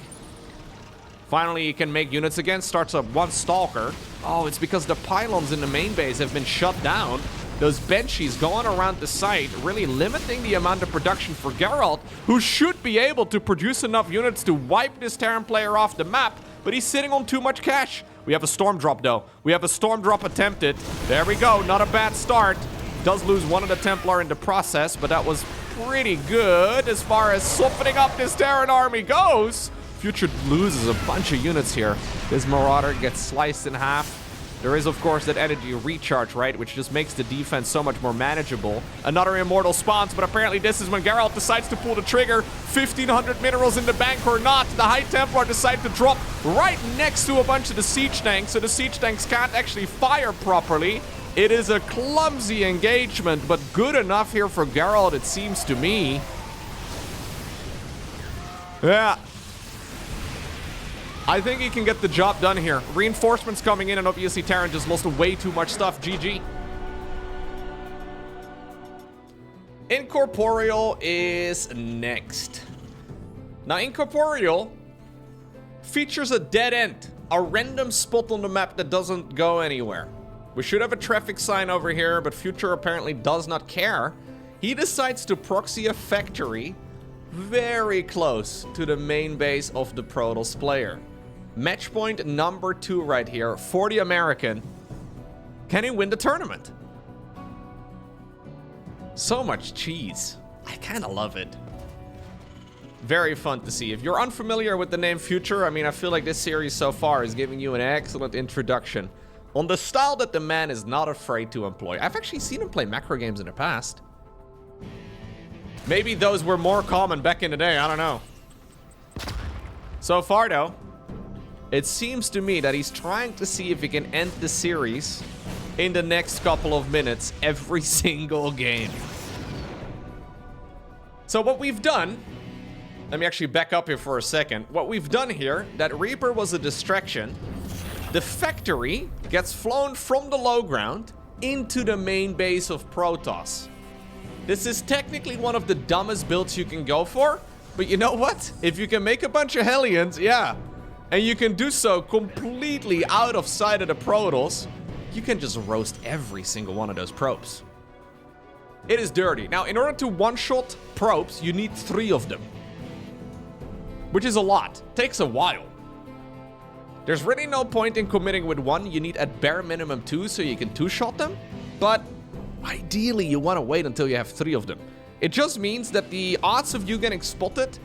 Finally, he can make units again. Starts up 1 Stalker. Oh, it's because the pylons in the main base have been shut down. Those Banshees going around the site, really limiting the amount of production for Gerald, who should be able to produce enough units to wipe this Terran player off the map, but he's sitting on too much cash. We have a Storm Drop, though. We have a Storm Drop attempted. There we go. Not a bad start. Does lose 1 of the Templar in the process, but that was pretty good as far as softening up this Terran army goes. Future loses a bunch of units here. This Marauder gets sliced in half. There is, of course, that energy recharge, right? Which just makes the defense so much more manageable. Another Immortal spawns, but apparently this is when Geralt decides to pull the trigger. 1,500 minerals in the bank or not. The High Templar decide to drop right next to a bunch of the siege tanks, so the siege tanks can't actually fire properly. It is a clumsy engagement, but good enough here for Geralt, it seems to me. Yeah. I think he can get the job done here. Reinforcements coming in, and obviously Terran just lost way too much stuff. GG. Incorporeal is next. Now, Incorporeal features a dead end. A random spot on the map that doesn't go anywhere. We should have a traffic sign over here, but Future apparently does not care. He decides to proxy a factory very close to the main base of the Protoss player. Match point number 2 right here, 40 American. Can he win the tournament? So much cheese. I kind of love it. Very fun to see. If you're unfamiliar with the name Future, I mean, I feel like this series so far is giving you an excellent introduction on the style that the man is not afraid to employ. I've actually seen him play macro games in the past. Maybe those were more common back in the day, I don't know. So far, though, it seems to me that he's trying to see if he can end the series in the next couple of minutes every single game. So what we've done, let me actually back up here for a second. What we've done here, that Reaper was a distraction. The factory gets flown from the low ground into the main base of Protoss. This is technically one of the dumbest builds you can go for, but you know what? If you can make a bunch of Hellions, yeah, and you can do so completely out of sight of the Protoss, you can just roast every single one of those probes. It is dirty. Now, in order to one-shot probes, you need 3 of them, which is a lot. Takes a while. There's really no point in committing with 1. You need at bare minimum 2 so you can 2-shot them, but ideally you want to wait until you have 3 of them. It just means that the odds of you getting spotted,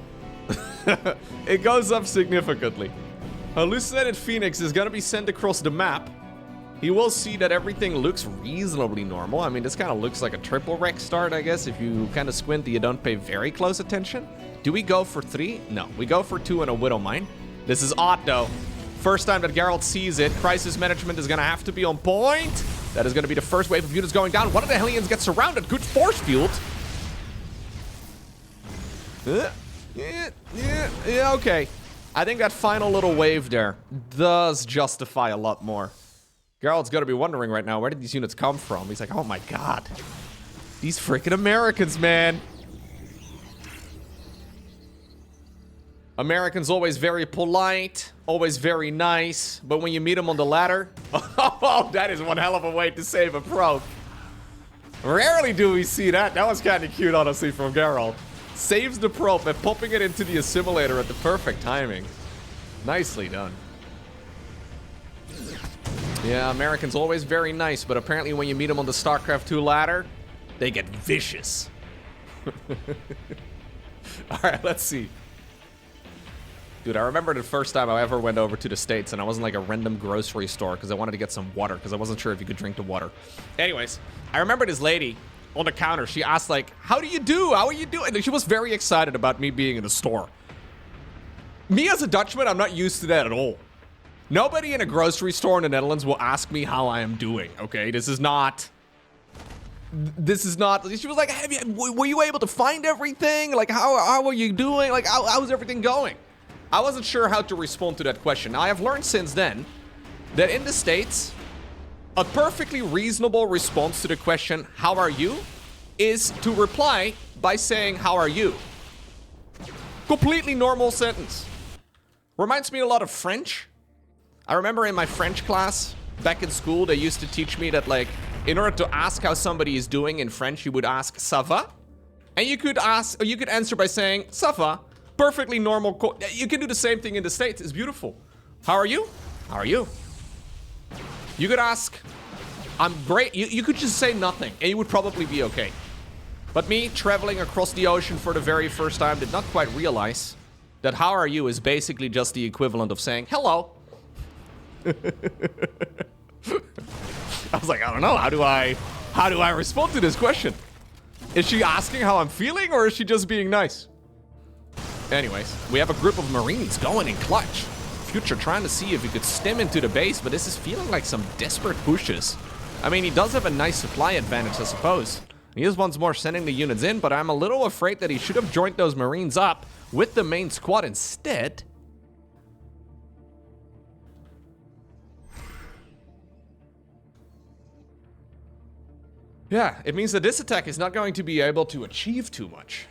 it goes up significantly. Hallucinated Phoenix is going to be sent across the map. He will see that everything looks reasonably normal. I mean, this kind of looks like a triple wreck start, I guess. If you kind of squint, you don't pay very close attention. Do we go for 3? No, we go for 2 and a Widow Mine. This is odd, though. First time that Geralt sees it. Crisis management is going to have to be on point. That is going to be the first wave of units going down. One of the Hellions gets surrounded. Good force field. Yeah, okay. I think that final little wave there does justify a lot more. Geralt's got to be wondering right now, where did these units come from? He's like, oh my god. These freaking Americans, man. Americans always very polite, always very nice, but when you meet them on the ladder, oh, that is one hell of a way to save a probe. Rarely do we see that. That was kind of cute, honestly, from Geralt. Saves the probe by popping it into the assimilator at the perfect timing. Nicely done. Yeah, Americans always very nice, but apparently when you meet them on the StarCraft 2 ladder, they get vicious. Alright, let's see. Dude, I remember the first time I ever went over to the States and I was in like a random grocery store because I wanted to get some water because I wasn't sure if you could drink the water. Anyways, I remember this lady on the counter. She asked like, how do you do? How are you doing? And she was very excited about me being in the store. Me as a Dutchman, I'm not used to that at all. Nobody in a grocery store in the Netherlands will ask me how I am doing, okay? This is not... She was like, were you able to find everything? Like, how are you doing? Like, how's everything going? I wasn't sure how to respond to that question. Now, I have learned since then that in the States, a perfectly reasonable response to the question, how are you, is to reply by saying, how are you? Completely normal sentence. Reminds me a lot of French. I remember in my French class back in school, they used to teach me that, like, in order to ask how somebody is doing in French, you would ask ça va? And you could ask, or you could answer by saying ça va. Perfectly normal. You can do the same thing in the States. It's beautiful. How are you? How are you? You could ask, I'm great. You could just say nothing and you would probably be okay. But me, traveling across the ocean for the very first time, did not quite realize that how are you is basically just the equivalent of saying hello. I was like, I don't know. How do I respond to this question? Is she asking how I'm feeling or is she just being nice? Anyways, we have a group of Marines going in clutch. Future trying to see if he could stem into the base, but this is feeling like some desperate pushes. I mean, he does have a nice supply advantage, I suppose. He is once more sending the units in, but I'm a little afraid that he should have joined those Marines up with the main squad instead. Yeah, it means that this attack is not going to be able to achieve too much.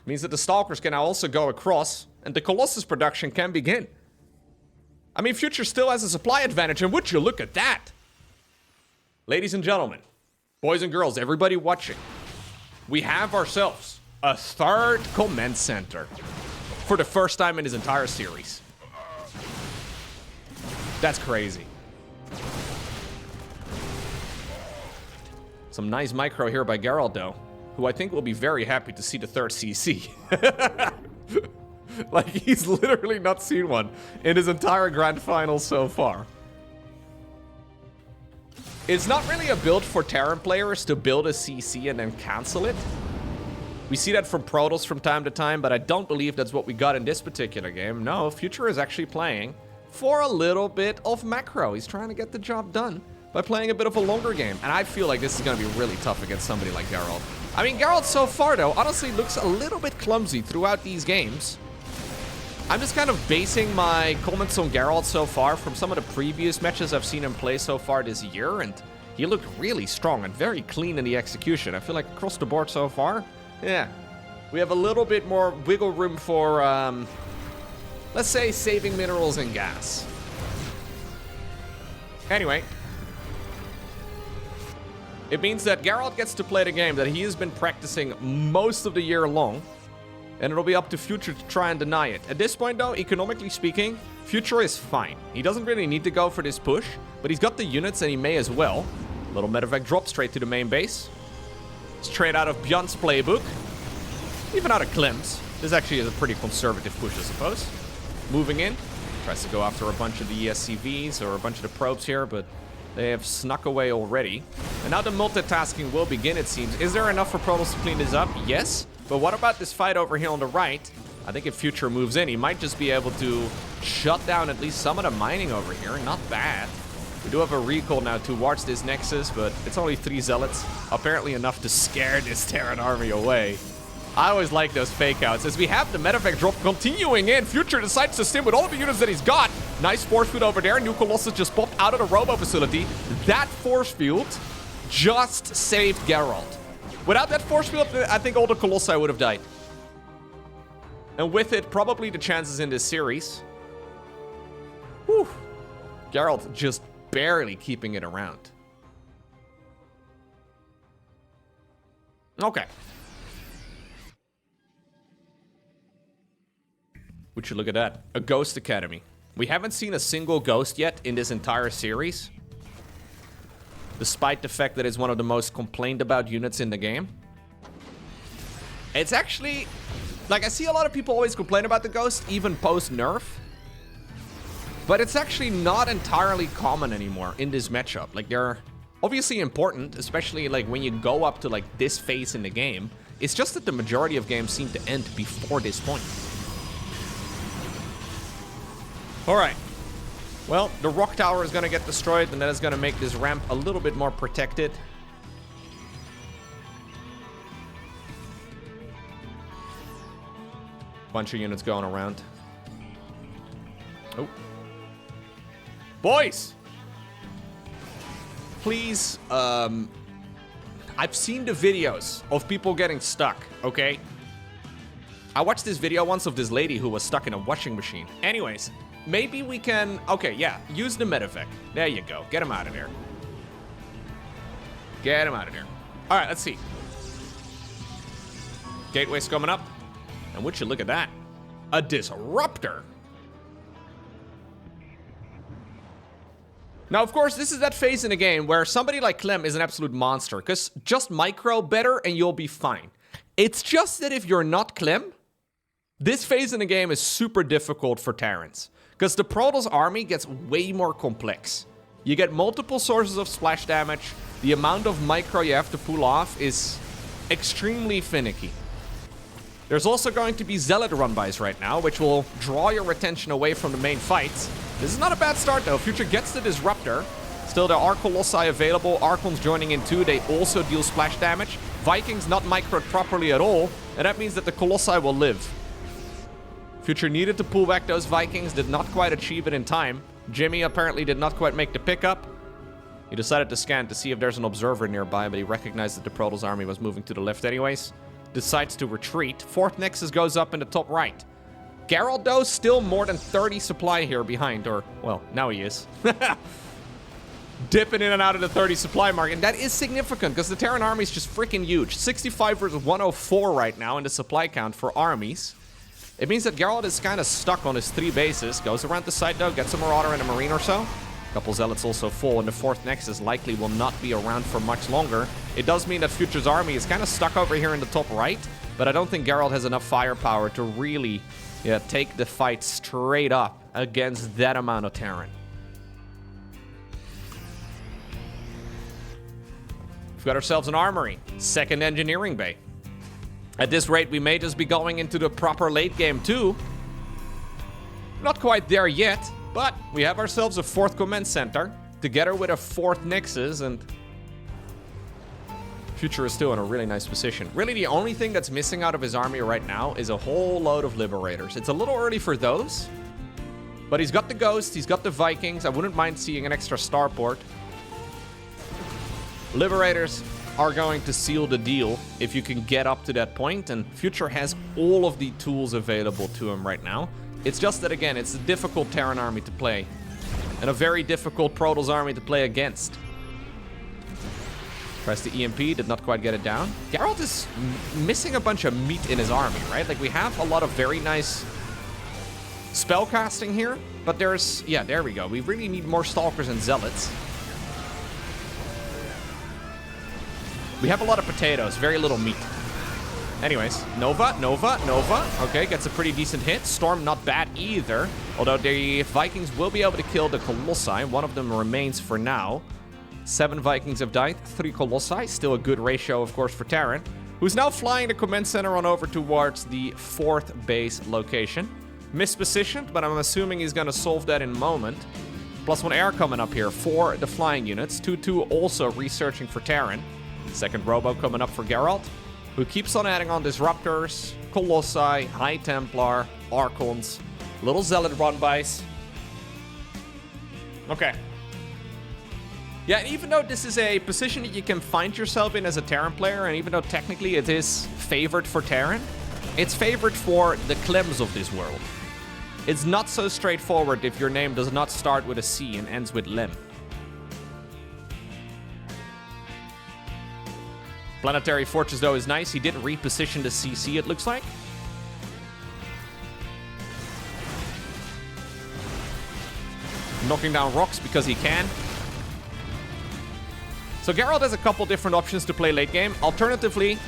Means that the Stalkers can now also go across, and the Colossus production can begin. I mean, Future still has a supply advantage, and would you look at that? Ladies and gentlemen, boys and girls, everybody watching, we have ourselves a third command center for the first time in his entire series. That's crazy. Some nice micro here by Gerald, though, who I think will be very happy to see the third CC. Like, he's literally not seen one in his entire grand final so far. It's not really a build for Terran players to build a CC and then cancel it. We see that from Protoss from time to time, but I don't believe that's what we got in this particular game. No, Future is actually playing for a little bit of macro. He's trying to get the job done by playing a bit of a longer game. And I feel like this is going to be really tough against somebody like Gerald. I mean, Gerald so far, though, honestly looks a little bit clumsy throughout these games. I'm just kind of basing my comments on Gerald so far from some of the previous matches I've seen him play so far this year, and he looked really strong and very clean in the execution. I feel like across the board so far, yeah, we have a little bit more wiggle room for, let's say, saving minerals and gas. Anyway, it means that Gerald gets to play the game that he has been practicing most of the year long. And it'll be up to Future to try and deny it. At this point, though, economically speaking, Future is fine. He doesn't really need to go for this push, but he's got the units and he may as well. Little medevac drop straight to the main base. Straight out of Bjorn's playbook. Even out of Clem's. This actually is a pretty conservative push, I suppose. Moving in. Tries to go after a bunch of the ESCVs or a bunch of the probes here, but they have snuck away already. And now the multitasking will begin, it seems. Is there enough for Protoss to clean this up? Yes. But what about this fight over here on the right? I think if Future moves in, he might just be able to shut down at least some of the mining over here. Not bad. We do have a recall now towards this Nexus, but it's only 3 Zealots. Apparently enough to scare this Terran army away. I always like those fake outs. As we have the medevac drop continuing in, Future decides to stim with all of the units that he's got. Nice force field over there. New Colossus just popped out of the robo facility. That force field just saved Gerald. Without that force field, I think all the Colossi would have died. And with it, probably the chances in this series. Whew. Gerald just barely keeping it around. Okay. Would you look at that? A Ghost Academy. We haven't seen a single Ghost yet in this entire series. Despite the fact that it's one of the most complained about units in the game. It's actually, like, I see a lot of people always complain about the Ghost, even post-nerf. But it's actually not entirely common anymore in this matchup. Like, they're obviously important, especially, like, when you go up to, like, this phase in the game. It's just that the majority of games seem to end before this point. Alright. Well, the rock tower is going to get destroyed, and that is going to make this ramp a little bit more protected. Bunch of units going around. Oh. Boys! please, I've seen the videos of people getting stuck, okay? I watched this video once of this lady who was stuck in a washing machine. Anyways, maybe we can... Okay, yeah, use the medevac. There you go. Get him out of there. Get him out of there. All right, let's see. Gateway's coming up. And would you look at that? A disruptor. Now, of course, this is that phase in the game where somebody like Clem is an absolute monster. Because just micro better and you'll be fine. It's just that if you're not Clem... This phase in the game is super difficult for Terrans, because the Protoss army gets way more complex. You get multiple sources of splash damage, the amount of micro you have to pull off is extremely finicky. There's also going to be Zealot run-bys right now, which will draw your attention away from the main fights. This is not a bad start though, Future gets the Disruptor. Still, there are Colossi available, Archons joining in too, they also deal splash damage. Vikings not microed properly at all, and that means that the Colossi will live. Future needed to pull back those Vikings, did not quite achieve it in time. Jimmy apparently did not quite make the pickup. He decided to scan to see if there's an observer nearby, but he recognized that the Protoss army was moving to the left anyways. Decides to retreat. Fourth Nexus goes up in the top right. Gerald, though, still more than 30 supply here behind, or, well, now he is. Dipping in and out of the 30 supply mark, and that is significant, because the Terran army is just freaking huge. 65 versus 104 right now in the supply count for armies. It means that Gerald is kind of stuck on his 3 bases. Goes around the side though, gets a Marauder and a Marine or so. A couple Zealots also full, and the 4th Nexus likely will not be around for much longer. It does mean that Future's army is kind of stuck over here in the top right, but I don't think Gerald has enough firepower to really take the fight straight up against that amount of Terran. We've got ourselves an armory. 2nd engineering bay. At this rate, we may just be going into the proper late game too. Not quite there yet, but we have ourselves a 4th command center together with a 4th Nexus, and Future is still in a really nice position. Really, the only thing that's missing out of his army right now is a whole load of Liberators. It's a little early for those, but he's got the Ghost, he's got the Vikings. I wouldn't mind seeing an extra starport. Liberators are going to seal the deal if you can get up to that point, and Future has all of the tools available to him right now. It's just that, again, it's a difficult Terran army to play, and a very difficult Protoss army to play against. Press the EMP, did not quite get it down. Gerald is missing a bunch of meat in his army, right? Like, we have a lot of very nice spellcasting here, but there's... Yeah, there we go. We really need more Stalkers and Zealots. We have a lot of potatoes, very little meat. Anyways, Nova. Okay, gets a pretty decent hit. Storm, not bad either. Although the Vikings will be able to kill the Colossi. One of them remains for now. 7 Vikings have died, 3 Colossi. Still a good ratio, of course, for Terran, who's now flying the command center on over towards the 4th base location. Mispositioned, but I'm assuming he's going to solve that in a moment. +1 air coming up here for the flying units. 2-2 also researching for Terran. 2nd Robo coming up for Gerald, who keeps on adding on Disruptors, Colossi, High Templar, Archons, little Zealot run-bys. Okay. Yeah, and even though this is a position that you can find yourself in as a Terran player, and even though technically it is favored for Terran, it's favored for the Clems of this world. It's not so straightforward if your name does not start with a C and ends with Lem. Planetary Fortress, though, is nice. He did reposition the CC, it looks like. Knocking down rocks because he can. So Gerald has a couple different options to play late game. Alternatively,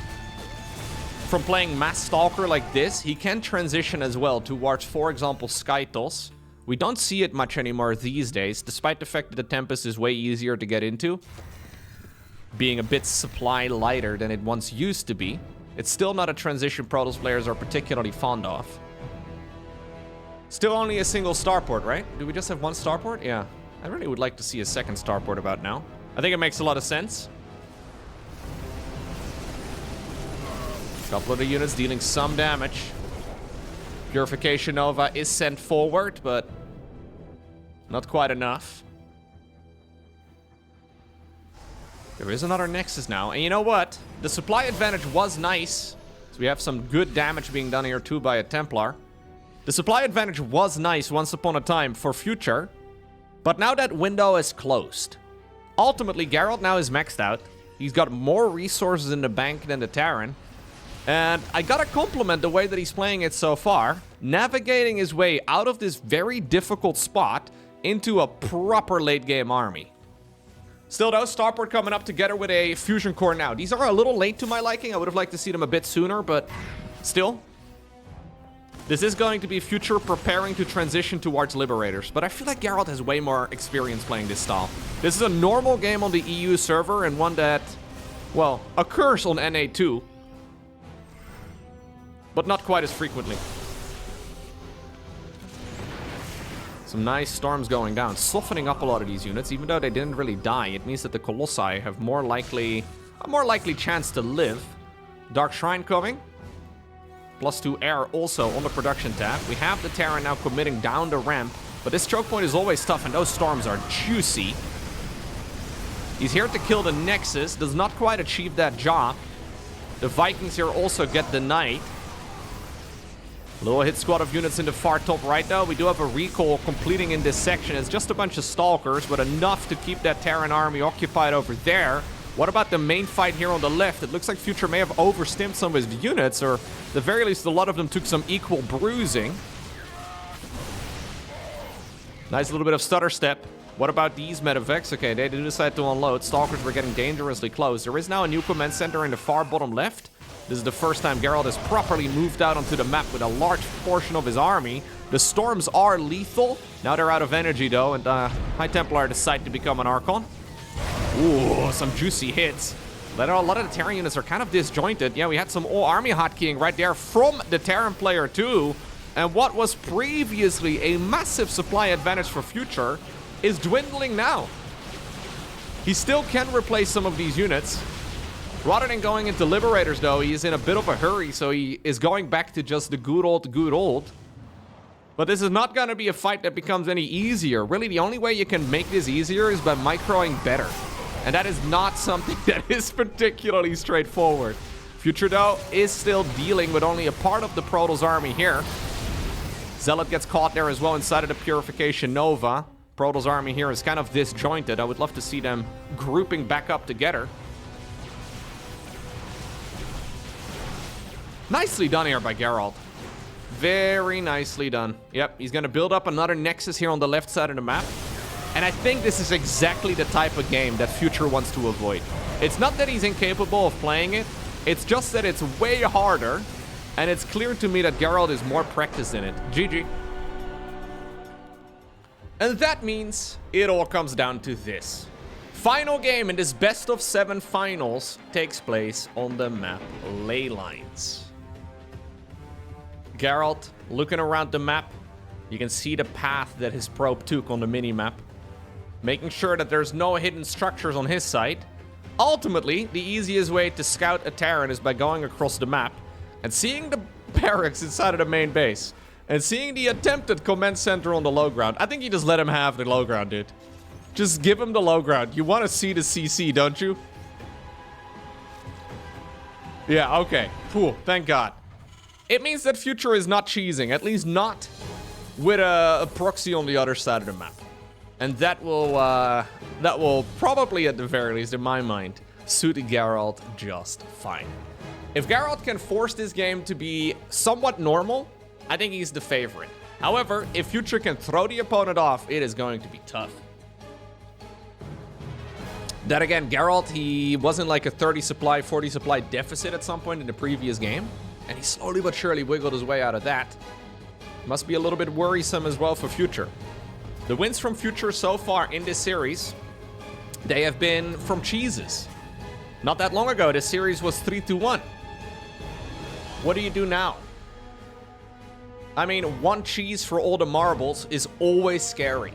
from playing Mass Stalker like this, he can transition as well towards, for example, Skytos. We don't see it much anymore these days, despite the fact that the Tempest is way easier to get into, being a bit supply lighter than it once used to be. It's still not a transition Protoss players are particularly fond of. Still only a single starport, right? Do we just have 1 starport? Yeah. I really would like to see a 2nd starport about now. I think it makes a lot of sense. A couple of the units dealing some damage. Purification Nova is sent forward, but not quite enough. There is another Nexus now. And you know what? The supply advantage was nice. So we have some good damage being done here too by a Templar. The supply advantage was nice once upon a time for Future. But now that window is closed. Ultimately, Gerald now is maxed out. He's got more resources in the bank than the Terran. And I gotta compliment the way that he's playing it so far. Navigating his way out of this very difficult spot into a proper late game army. Still though, Starport coming up together with a fusion core now. These are a little late to my liking. I would have liked to see them a bit sooner, but still. This is going to be Future preparing to transition towards Liberators. But I feel like Gerald has way more experience playing this style. This is a normal game on the EU server and one that, well, occurs on NA2. But not quite as frequently. Some nice storms going down, softening up a lot of these units. Even though they didn't really die, it means that the Colossi have a more likely chance to live. Dark Shrine coming. +2 air also on the production tab. We have the Terran now committing down the ramp. But this choke point is always tough and those storms are juicy. He's here to kill the Nexus. Does not quite achieve that job. The Vikings here also get denied. Little hit squad of units in the far top right now. We do have a recall completing in this section. It's just a bunch of Stalkers, but enough to keep that Terran army occupied over there. What about the main fight here on the left? It looks like Future may have overstimped some of his units, or at the very least, a lot of them took some equal bruising. Nice little bit of stutter step. What about these medevacs? Okay, they do decide to unload. Stalkers were getting dangerously close. There is now a new command center in the far bottom left. This is the first time Gerald has properly moved out onto the map with a large portion of his army. The storms are lethal. Now they're out of energy though, and High Templar decide to become an Archon. Ooh, some juicy hits. A lot of the Terran units are kind of disjointed. Yeah, we had some all-army hotkeying right there from the Terran player too. And what was previously a massive supply advantage for Future is dwindling now. He still can replace some of these units. Rather than going into Liberators, though, he is in a bit of a hurry, so he is going back to just the good old. But this is not going to be a fight that becomes any easier. Really, the only way you can make this easier is by microing better. And that is not something that is particularly straightforward. Future, though, is still dealing with only a part of the Protoss army here. Zealot gets caught there as well inside of the Purification Nova. Protoss army here is kind of disjointed. I would love to see them grouping back up together. Nicely done here by Gerald. Very nicely done. Yep, he's going to build up another Nexus here on the left side of the map. And I think this is exactly the type of game that Future wants to avoid. It's not that he's incapable of playing it. It's just that it's way harder. And it's clear to me that Gerald is more practiced in it. GG. And that means it all comes down to this. Final game in this best of 7 finals takes place on the map Ley Lines. Gerald looking around the map. You can see the path that his probe took on the mini-map. Making sure that there's no hidden structures on his side. Ultimately, the easiest way to scout a Terran is by going across the map and seeing the barracks inside of the main base. And seeing the attempted command center on the low ground. I think you just let him have the low ground, dude. Just give him the low ground. You want to see the CC, don't you? Yeah, okay. Cool. Thank God. It means that Future is not cheesing. At least not with a proxy on the other side of the map. And that will probably, at the very least, in my mind, suit Gerald just fine. If Gerald can force this game to be somewhat normal, I think he's the favorite. However, if Future can throw the opponent off, it is going to be tough. Then again, Gerald, he wasn't like a 30 supply, 40 supply deficit at some point in the previous game. And he slowly but surely wiggled his way out of that. Must be a little bit worrisome as well for Future. The wins from Future so far in this series, they have been from cheeses. Not that long ago, this series was 3-1. What do you do now? I mean, 1 cheese for all the marbles is always scary.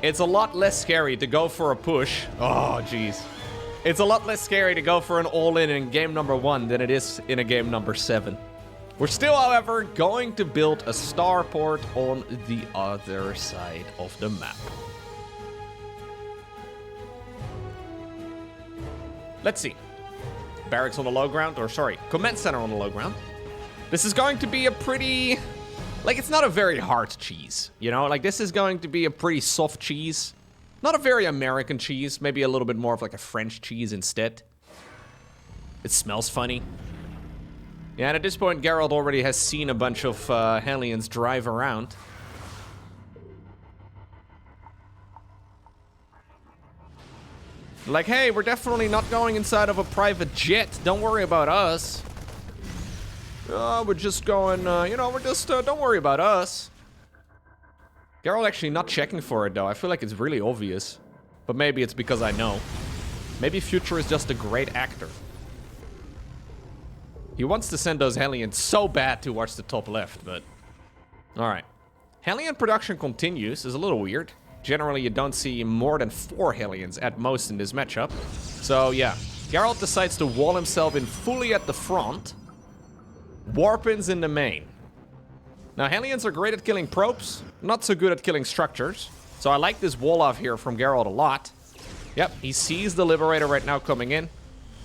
It's a lot less scary to go for a push. Oh, jeez. It's a lot less scary to go for an all-in in game number 1 than it is in a game number 7. We're still, however, going to build a starport on the other side of the map. Let's see. Barracks on the low ground, or sorry, command center on the low ground. This is going to be a pretty, like, it's not a very hard cheese, you know? Like, this is going to be a pretty soft cheese. Not a very American cheese, maybe a little bit more of like a French cheese instead. It smells funny. Yeah, and at this point, Gerald already has seen a bunch of Hellions drive around. Like, hey, we're definitely not going inside of a private jet. Don't worry about us. We're just going, you know, we're just, don't worry about us. Gerald actually not checking for it, though. I feel like it's really obvious. But maybe it's because I know. Maybe Future is just a great actor. He wants to send those Hellions so bad towards the top left, but... Alright. Hellion production continues. Is a little weird. Generally, you don't see more than 4 Hellions at most in this matchup. So, yeah. Gerald decides to wall himself in fully at the front. Warpins in the main. Now, Hellions are great at killing probes. Not so good at killing structures. So I like this wall off here from Gerald a lot. Yep, he sees the Liberator right now coming in.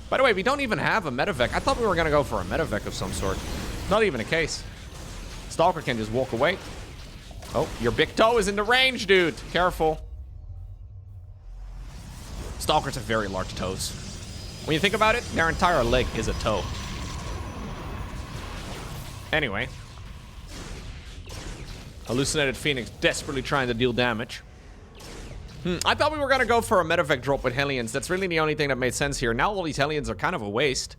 By the way, we don't even have a medevac. I thought we were going to go for a medevac of some sort. Not even a case. Stalker can just walk away. Oh, your big toe is in the range, dude. Careful. Stalkers have very large toes. When you think about it, their entire leg is a toe. Anyway. Hallucinated Phoenix desperately trying to deal damage. I thought we were going to go for a medevac drop with Hellions. That's really the only thing that made sense here. Now all these Hellions are kind of a waste.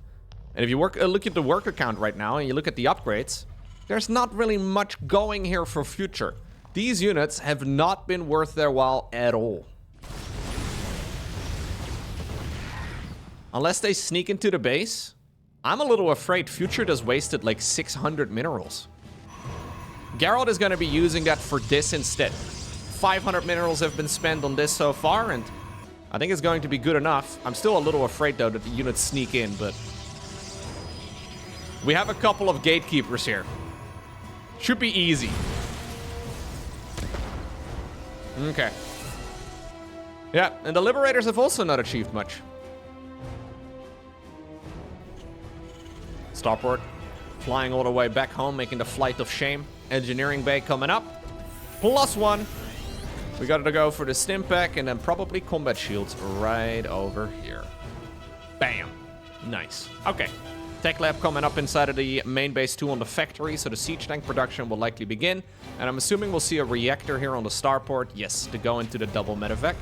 And if you look at the worker count right now and you look at the upgrades, there's not really much going here for Future. These units have not been worth their while at all. Unless they sneak into the base, I'm a little afraid Future just wasted like 600 minerals. Gerald is going to be using that for this instead. 500 minerals have been spent on this so far, and I think it's going to be good enough. I'm still a little afraid, though, that the units sneak in, but... We have a couple of gatekeepers here. Should be easy. Okay. Yeah, and the Liberators have also not achieved much. Starport flying all the way back home, making the flight of shame. Engineering bay coming up. +1. We got to go for the stim pack and then probably combat shields right over here. Bam. Nice. Okay. Tech lab coming up inside of the main base 2 on the factory, so the siege tank production will likely begin. And I'm assuming we'll see a reactor here on the starport. Yes, to go into the double medevac.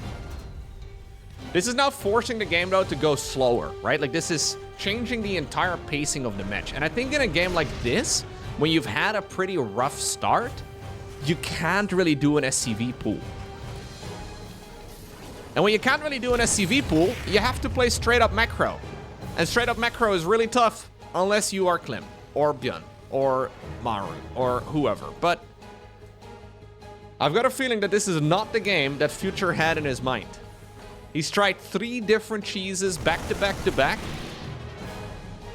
This is now forcing the game, though, to go slower, right? Like, this is changing the entire pacing of the match. And I think in a game like this, when you've had a pretty rough start, you can't really do an SCV pool. And when you can't really do an SCV pool, you have to play straight up macro. And straight up macro is really tough unless you are Klim, or Björn, or Maru, or whoever. But I've got a feeling that this is not the game that Future had in his mind. He's tried 3 different cheeses back to back to back.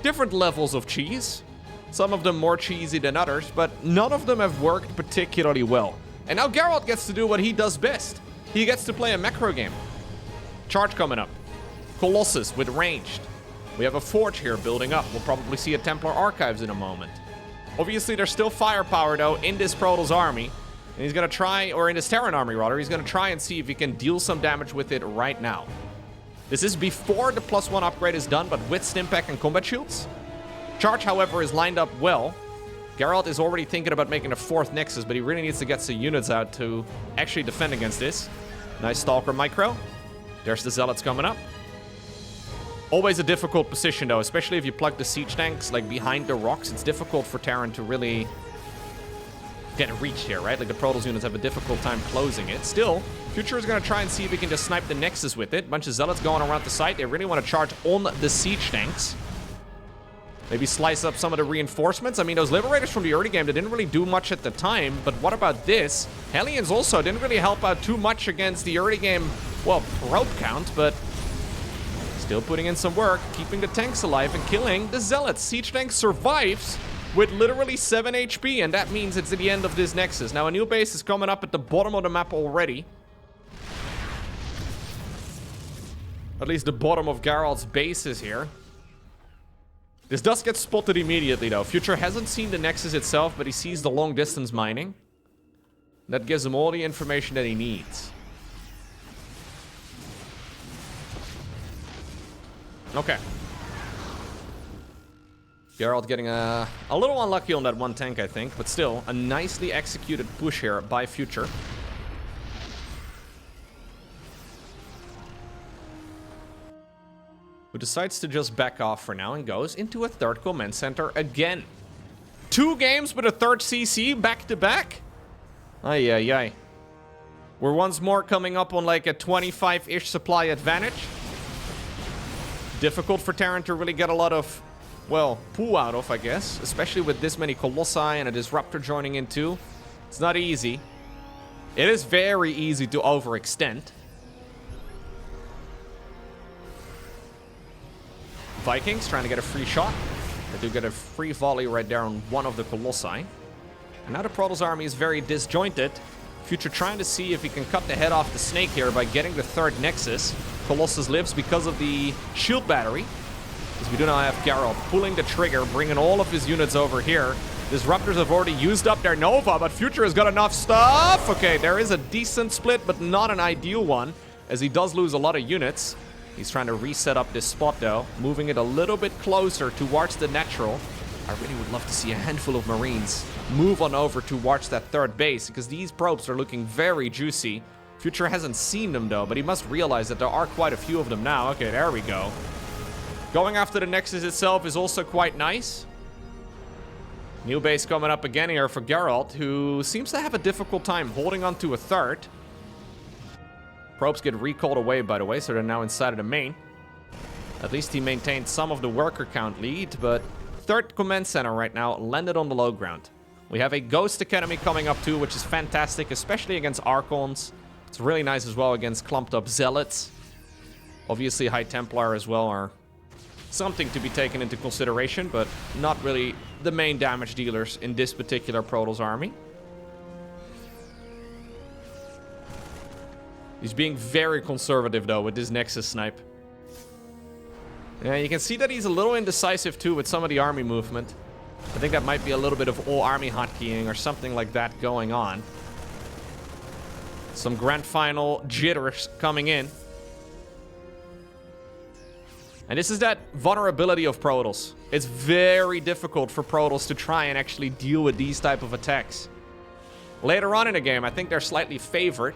Different levels of cheese. Some of them more cheesy than others, but none of them have worked particularly well. And now Gerald gets to do what he does best. He gets to play a macro game. Charge coming up. Colossus with ranged. We have a forge here building up. We'll probably see a Templar Archives in a moment. Obviously, there's still firepower, though, in this Protoss army. And he's going to try, or in his Terran army, rather, he's going to try and see if he can deal some damage with it right now. This is before the +1 upgrade is done, but with Stimpack and combat shields. Charge, however, is lined up well. Geralt is already thinking about making a 4th Nexus, but he really needs to get some units out to actually defend against this. Nice Stalker micro. There's the Zealots coming up. Always a difficult position, though, especially if you plug the siege tanks, like, behind the rocks. It's difficult for Terran to really get reached here, right? Like, the Protoss units have a difficult time closing it. Still, Future is going to try and see if he can just snipe the Nexus with it. Bunch of Zealots going around the site. They really want to charge on the siege tanks. Maybe slice up some of the reinforcements. I mean, those Liberators from the early game, they didn't really do much at the time. But what about this? Hellions also didn't really help out too much against the early game, well, probe count, but still putting in some work, keeping the tanks alive and killing the Zealots. Siege tank survives with literally 7 HP, and that means it's at the end of this Nexus. Now, a new base is coming up at the bottom of the map already. at least the bottom of Gerald's bases here. This does get spotted immediately, though. Future hasn't seen the Nexus itself, but he sees the long-distance mining. That gives him all the information that he needs. Okay. Gerald getting a little unlucky on that one tank, I think. But still, a nicely executed push here by Future. Who decides to just back off for now and goes into a third command center again. 2 games with a third CC back-to-back? Ay, ay, ay. We're once more coming up on like a 25-ish supply advantage. Difficult for Terran to really get a lot of, well, pull out of, I guess. Especially with this many Colossi and a Disruptor joining in too. It's not easy. It is very easy to overextend. Vikings trying to get a free shot. They do get a free volley right there on one of the Colossi. And now the Protoss army is very disjointed. Future trying to see if he can cut the head off the snake here by getting the third Nexus. Colossus lives because of the shield battery. Because we do now have Gerald pulling the trigger, bringing all of his units over here. Disruptors have already used up their Nova, but Future has got enough stuff. Okay, there is a decent split, but not an ideal one, as he does lose a lot of units. He's trying to reset up this spot, though, moving it a little bit closer towards the natural. I really would love to see a handful of Marines move on over towards that third base, because these probes are looking very juicy. Future hasn't seen them, though, but he must realize that there are quite a few of them now. Okay, there we go. Going after the Nexus itself is also quite nice. New base coming up again here for Gerald, who seems to have a difficult time holding on to a third. Probes get recalled away, by the way, so they're now inside of the main. At least he maintained some of the worker count lead, but third command center right now landed on the low ground. We have a Ghost Academy coming up too, which is fantastic, especially against Archons. It's really nice as well against clumped up Zealots. Obviously High Templar as well are something to be taken into consideration, but not really the main damage dealers in this particular Protoss army. He's being very conservative, though, with this Nexus snipe. Yeah, you can see that he's a little indecisive, too, with some of the army movement. I think that might be a little bit of all-army hotkeying or something like that going on. Some grand final jitters coming in. And this is that vulnerability of Protoss. It's very difficult for Protoss to try and actually deal with these type of attacks. Later on in the game, I think they're slightly favored.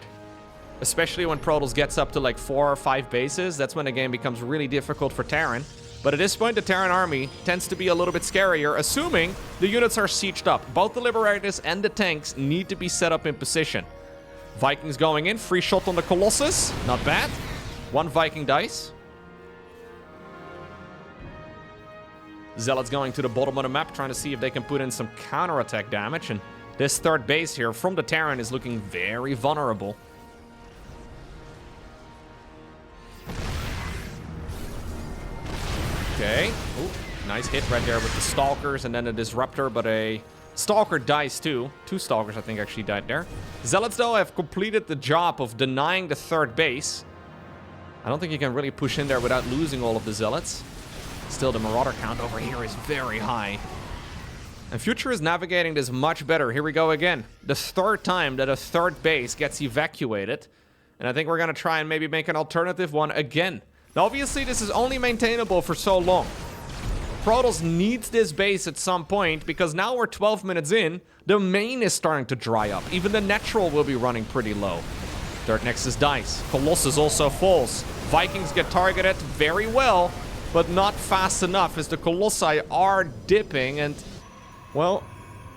Especially when Protoss gets up to like 4 or 5 bases. That's when the game becomes really difficult for Terran. But at this point, the Terran army tends to be a little bit scarier, assuming the units are sieged up. Both the Liberators and the tanks need to be set up in position. Vikings going in. Free shot on the Colossus. Not bad. 1 Viking dice. Zealots going to the bottom of the map, trying to see if they can put in some counterattack damage. And this third base here from the Terran is looking very vulnerable. Okay. Ooh, nice hit right there with the Stalkers and then the Disruptor, but a Stalker dies too. 2 Stalkers, I think, actually died there. Zealots, though, have completed the job of denying the third base. I don't think you can really push in there without losing all of the Zealots. Still, the Marauder count over here is very high. And Future is navigating this much better. Here we go again. The third time that a third base gets evacuated. And I think we're going to try and maybe make an alternative one again. Now, obviously, this is only maintainable for so long. Protoss needs this base at some point, because now we're 12 minutes in, the main is starting to dry up. Even the natural will be running pretty low. Third Nexus dies. Colossus also falls. Vikings get targeted very well, but not fast enough, as the Colossi are dipping, and, well,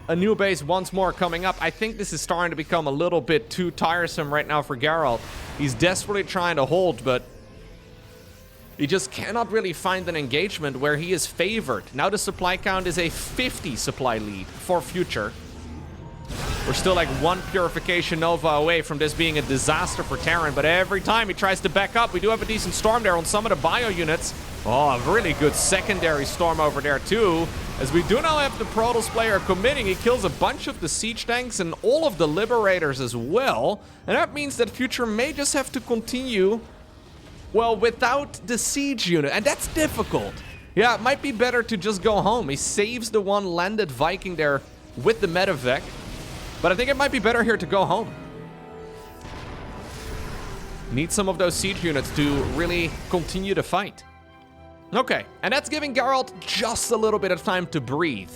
a new base once more coming up. I think this is starting to become a little bit too tiresome right now for Gerald. He's desperately trying to hold, but he just cannot really find an engagement where he is favored. Now the supply count is a 50 supply lead for Future. We're still like 1 Purification Nova away from this being a disaster for Terran, but every time he tries to back up, we do have a decent storm there on some of the bio units. Oh, a really good secondary storm over there too, as we do now have the Protoss player committing. He kills a bunch of the siege tanks and all of the Liberators as well, and that means that Future may just have to continue Well, without the siege unit, and that's difficult. Yeah, it might be better to just go home. He saves the one landed Viking there with the medevac. But I think it might be better here to go home. Need some of those siege units to really continue the fight. Okay, and that's giving Gerald just a little bit of time to breathe.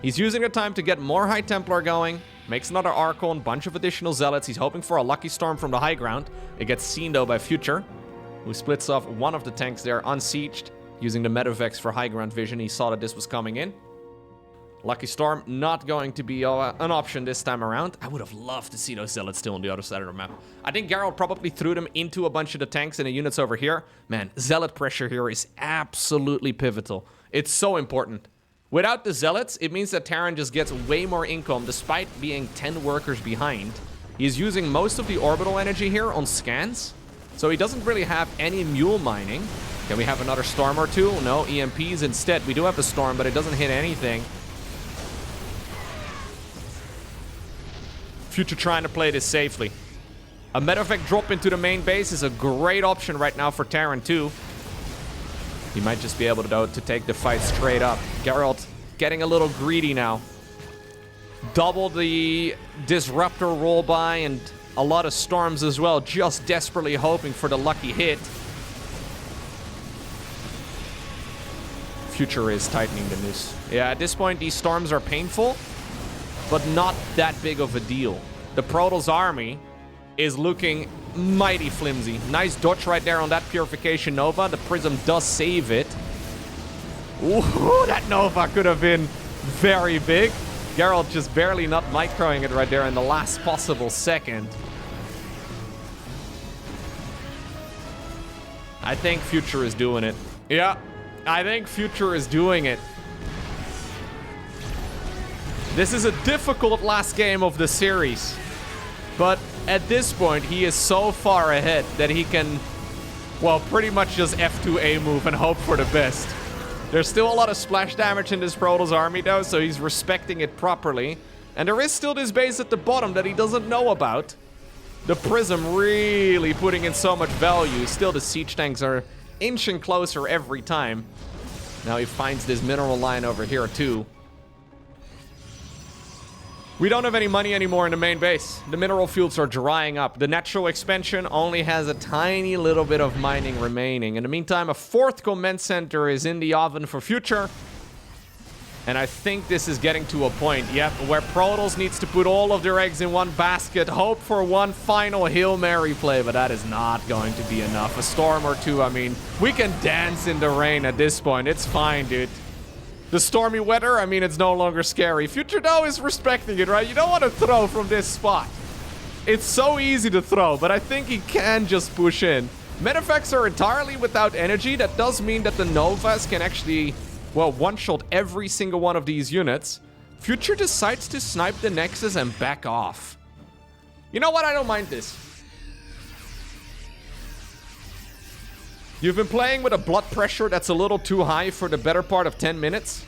He's using the time to get more High Templar going. Makes another Archon, bunch of additional Zealots. He's hoping for a Lucky Storm from the high ground. It gets seen though by Future, who splits off one of the tanks there unsieged. Using the medevacs for high ground vision, he saw that this was coming in. Lucky Storm not going to be an option this time around. I would have loved to see those Zealots still on the other side of the map. I think Gerald probably threw them into a bunch of the tanks and the units over here. Man, Zealot pressure here is absolutely pivotal. It's so important. Without the Zealots, it means that Terran just gets way more income despite being 10 workers behind. He's using most of the orbital energy here on scans, so he doesn't really have any mule mining. Can we have another storm or two? No, EMPs instead. We do have a storm, but it doesn't hit anything. Future trying to play this safely. A medevac drop into the main base is a great option right now for Terran too. He might just be able to take the fight straight up. Gerald getting a little greedy now. Double the disruptor roll by and a lot of storms as well. Just desperately hoping for the lucky hit. Future is tightening the noose. Yeah, at this point these storms are painful, but not that big of a deal. The Protoss army is looking mighty flimsy. Nice dodge right there on that Purification Nova. The Prism does save it. Ooh, that Nova could have been very big. Gerald just barely not microing it right there in the last possible second. I think Future is doing it. Yeah, I think Future is doing it. This is a difficult last game of the series. But at this point, he is so far ahead that he can, well, pretty much just F2A move and hope for the best. There's still a lot of splash damage in this Protoss army though, so he's respecting it properly. And there is still this base at the bottom that he doesn't know about. The Prism really putting in so much value. Still, the siege tanks are inching closer every time. Now he finds this mineral line over here too. We don't have any money anymore in the main base. The mineral fields are drying up. The natural expansion only has a tiny little bit of mining remaining. In the meantime, a fourth command center is in the oven for Future. And I think this is getting to a point, yep, where Protoss needs to put all of their eggs in one basket, hope for one final Hail Mary play, but that is not going to be enough. A storm or two, I mean, we can dance in the rain at this point. It's fine, dude. The stormy weather, I mean, it's no longer scary. Future, though, is respecting it, right? You don't want to throw from this spot. It's so easy to throw, but I think he can just push in. Medefacts are entirely without energy. That does mean that the Novas can actually, well, one-shot every single one of these units. Future decides to snipe the Nexus and back off. You know what? I don't mind this. You've been playing with a blood pressure that's a little too high for the better part of 10 minutes.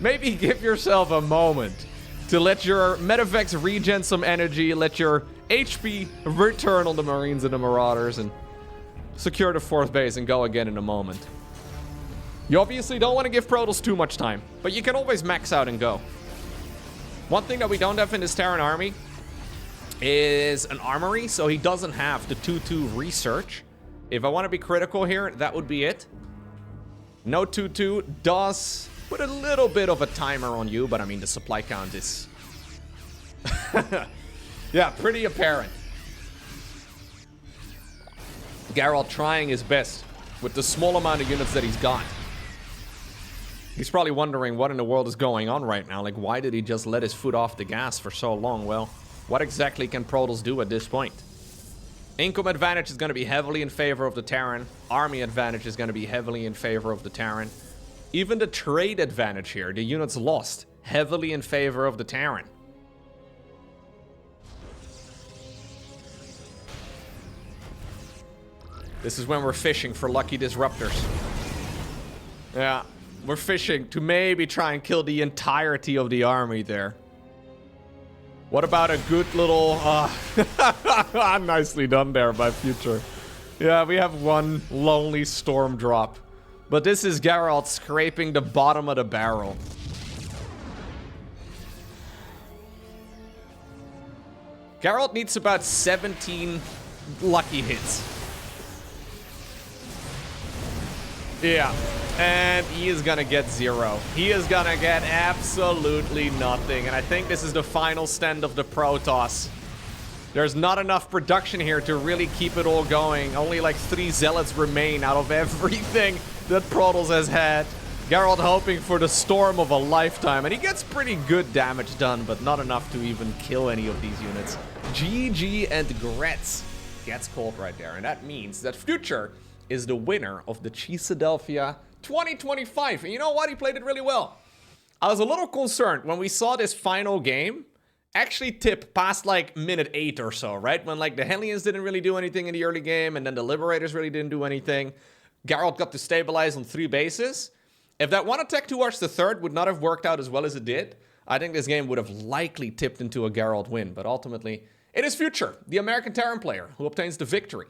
Maybe give yourself a moment to let your medevacs regen some energy, let your HP return on the Marines and the Marauders, and secure the fourth base and go again in a moment. You obviously don't want to give Protoss too much time, but you can always max out and go. One thing that we don't have in this Terran army is an armory, so he doesn't have the 2-2 research. If I want to be critical here, that would be it. No 2-2 does put a little bit of a timer on you, but I mean, the supply count is... yeah, pretty apparent. Gerald trying his best with the small amount of units that he's got. He's probably wondering what in the world is going on right now. Like, why did he just let his foot off the gas for so long? Well, what exactly can Protoss do at this point? Income advantage is going to be heavily in favor of the Terran. Army advantage is going to be heavily in favor of the Terran. Even the trade advantage here, the units lost, heavily in favor of the Terran. This is when we're fishing for lucky disruptors. Yeah, we're fishing to maybe try and kill the entirety of the army there. What about a good little... nicely done there by Future. Yeah, we have one lonely storm drop. But this is Gerald scraping the bottom of the barrel. Gerald needs about 17 lucky hits. Yeah, and he is gonna get 0. He is gonna get absolutely nothing. And I think this is the final stand of the Protoss. There's not enough production here to really keep it all going. Only like 3 Zealots remain out of everything that Protoss has had. Gerald hoping for the storm of a lifetime, and he gets pretty good damage done, but not enough to even kill any of these units. GG and Gretz gets called right there, and that means that Future is the winner of the Cheeseadelphia 2025. And you know what? He played it really well. I was a little concerned when we saw this final game actually tip past like minute 8 or so, right? When like the Hellions didn't really do anything in the early game, and then the Liberators really didn't do anything. Gerald got to stabilize on 3 bases. If that one attack towards the 3rd would not have worked out as well as it did, I think this game would have likely tipped into a Gerald win. But ultimately, it is Future, the American Terran player, who obtains the victory.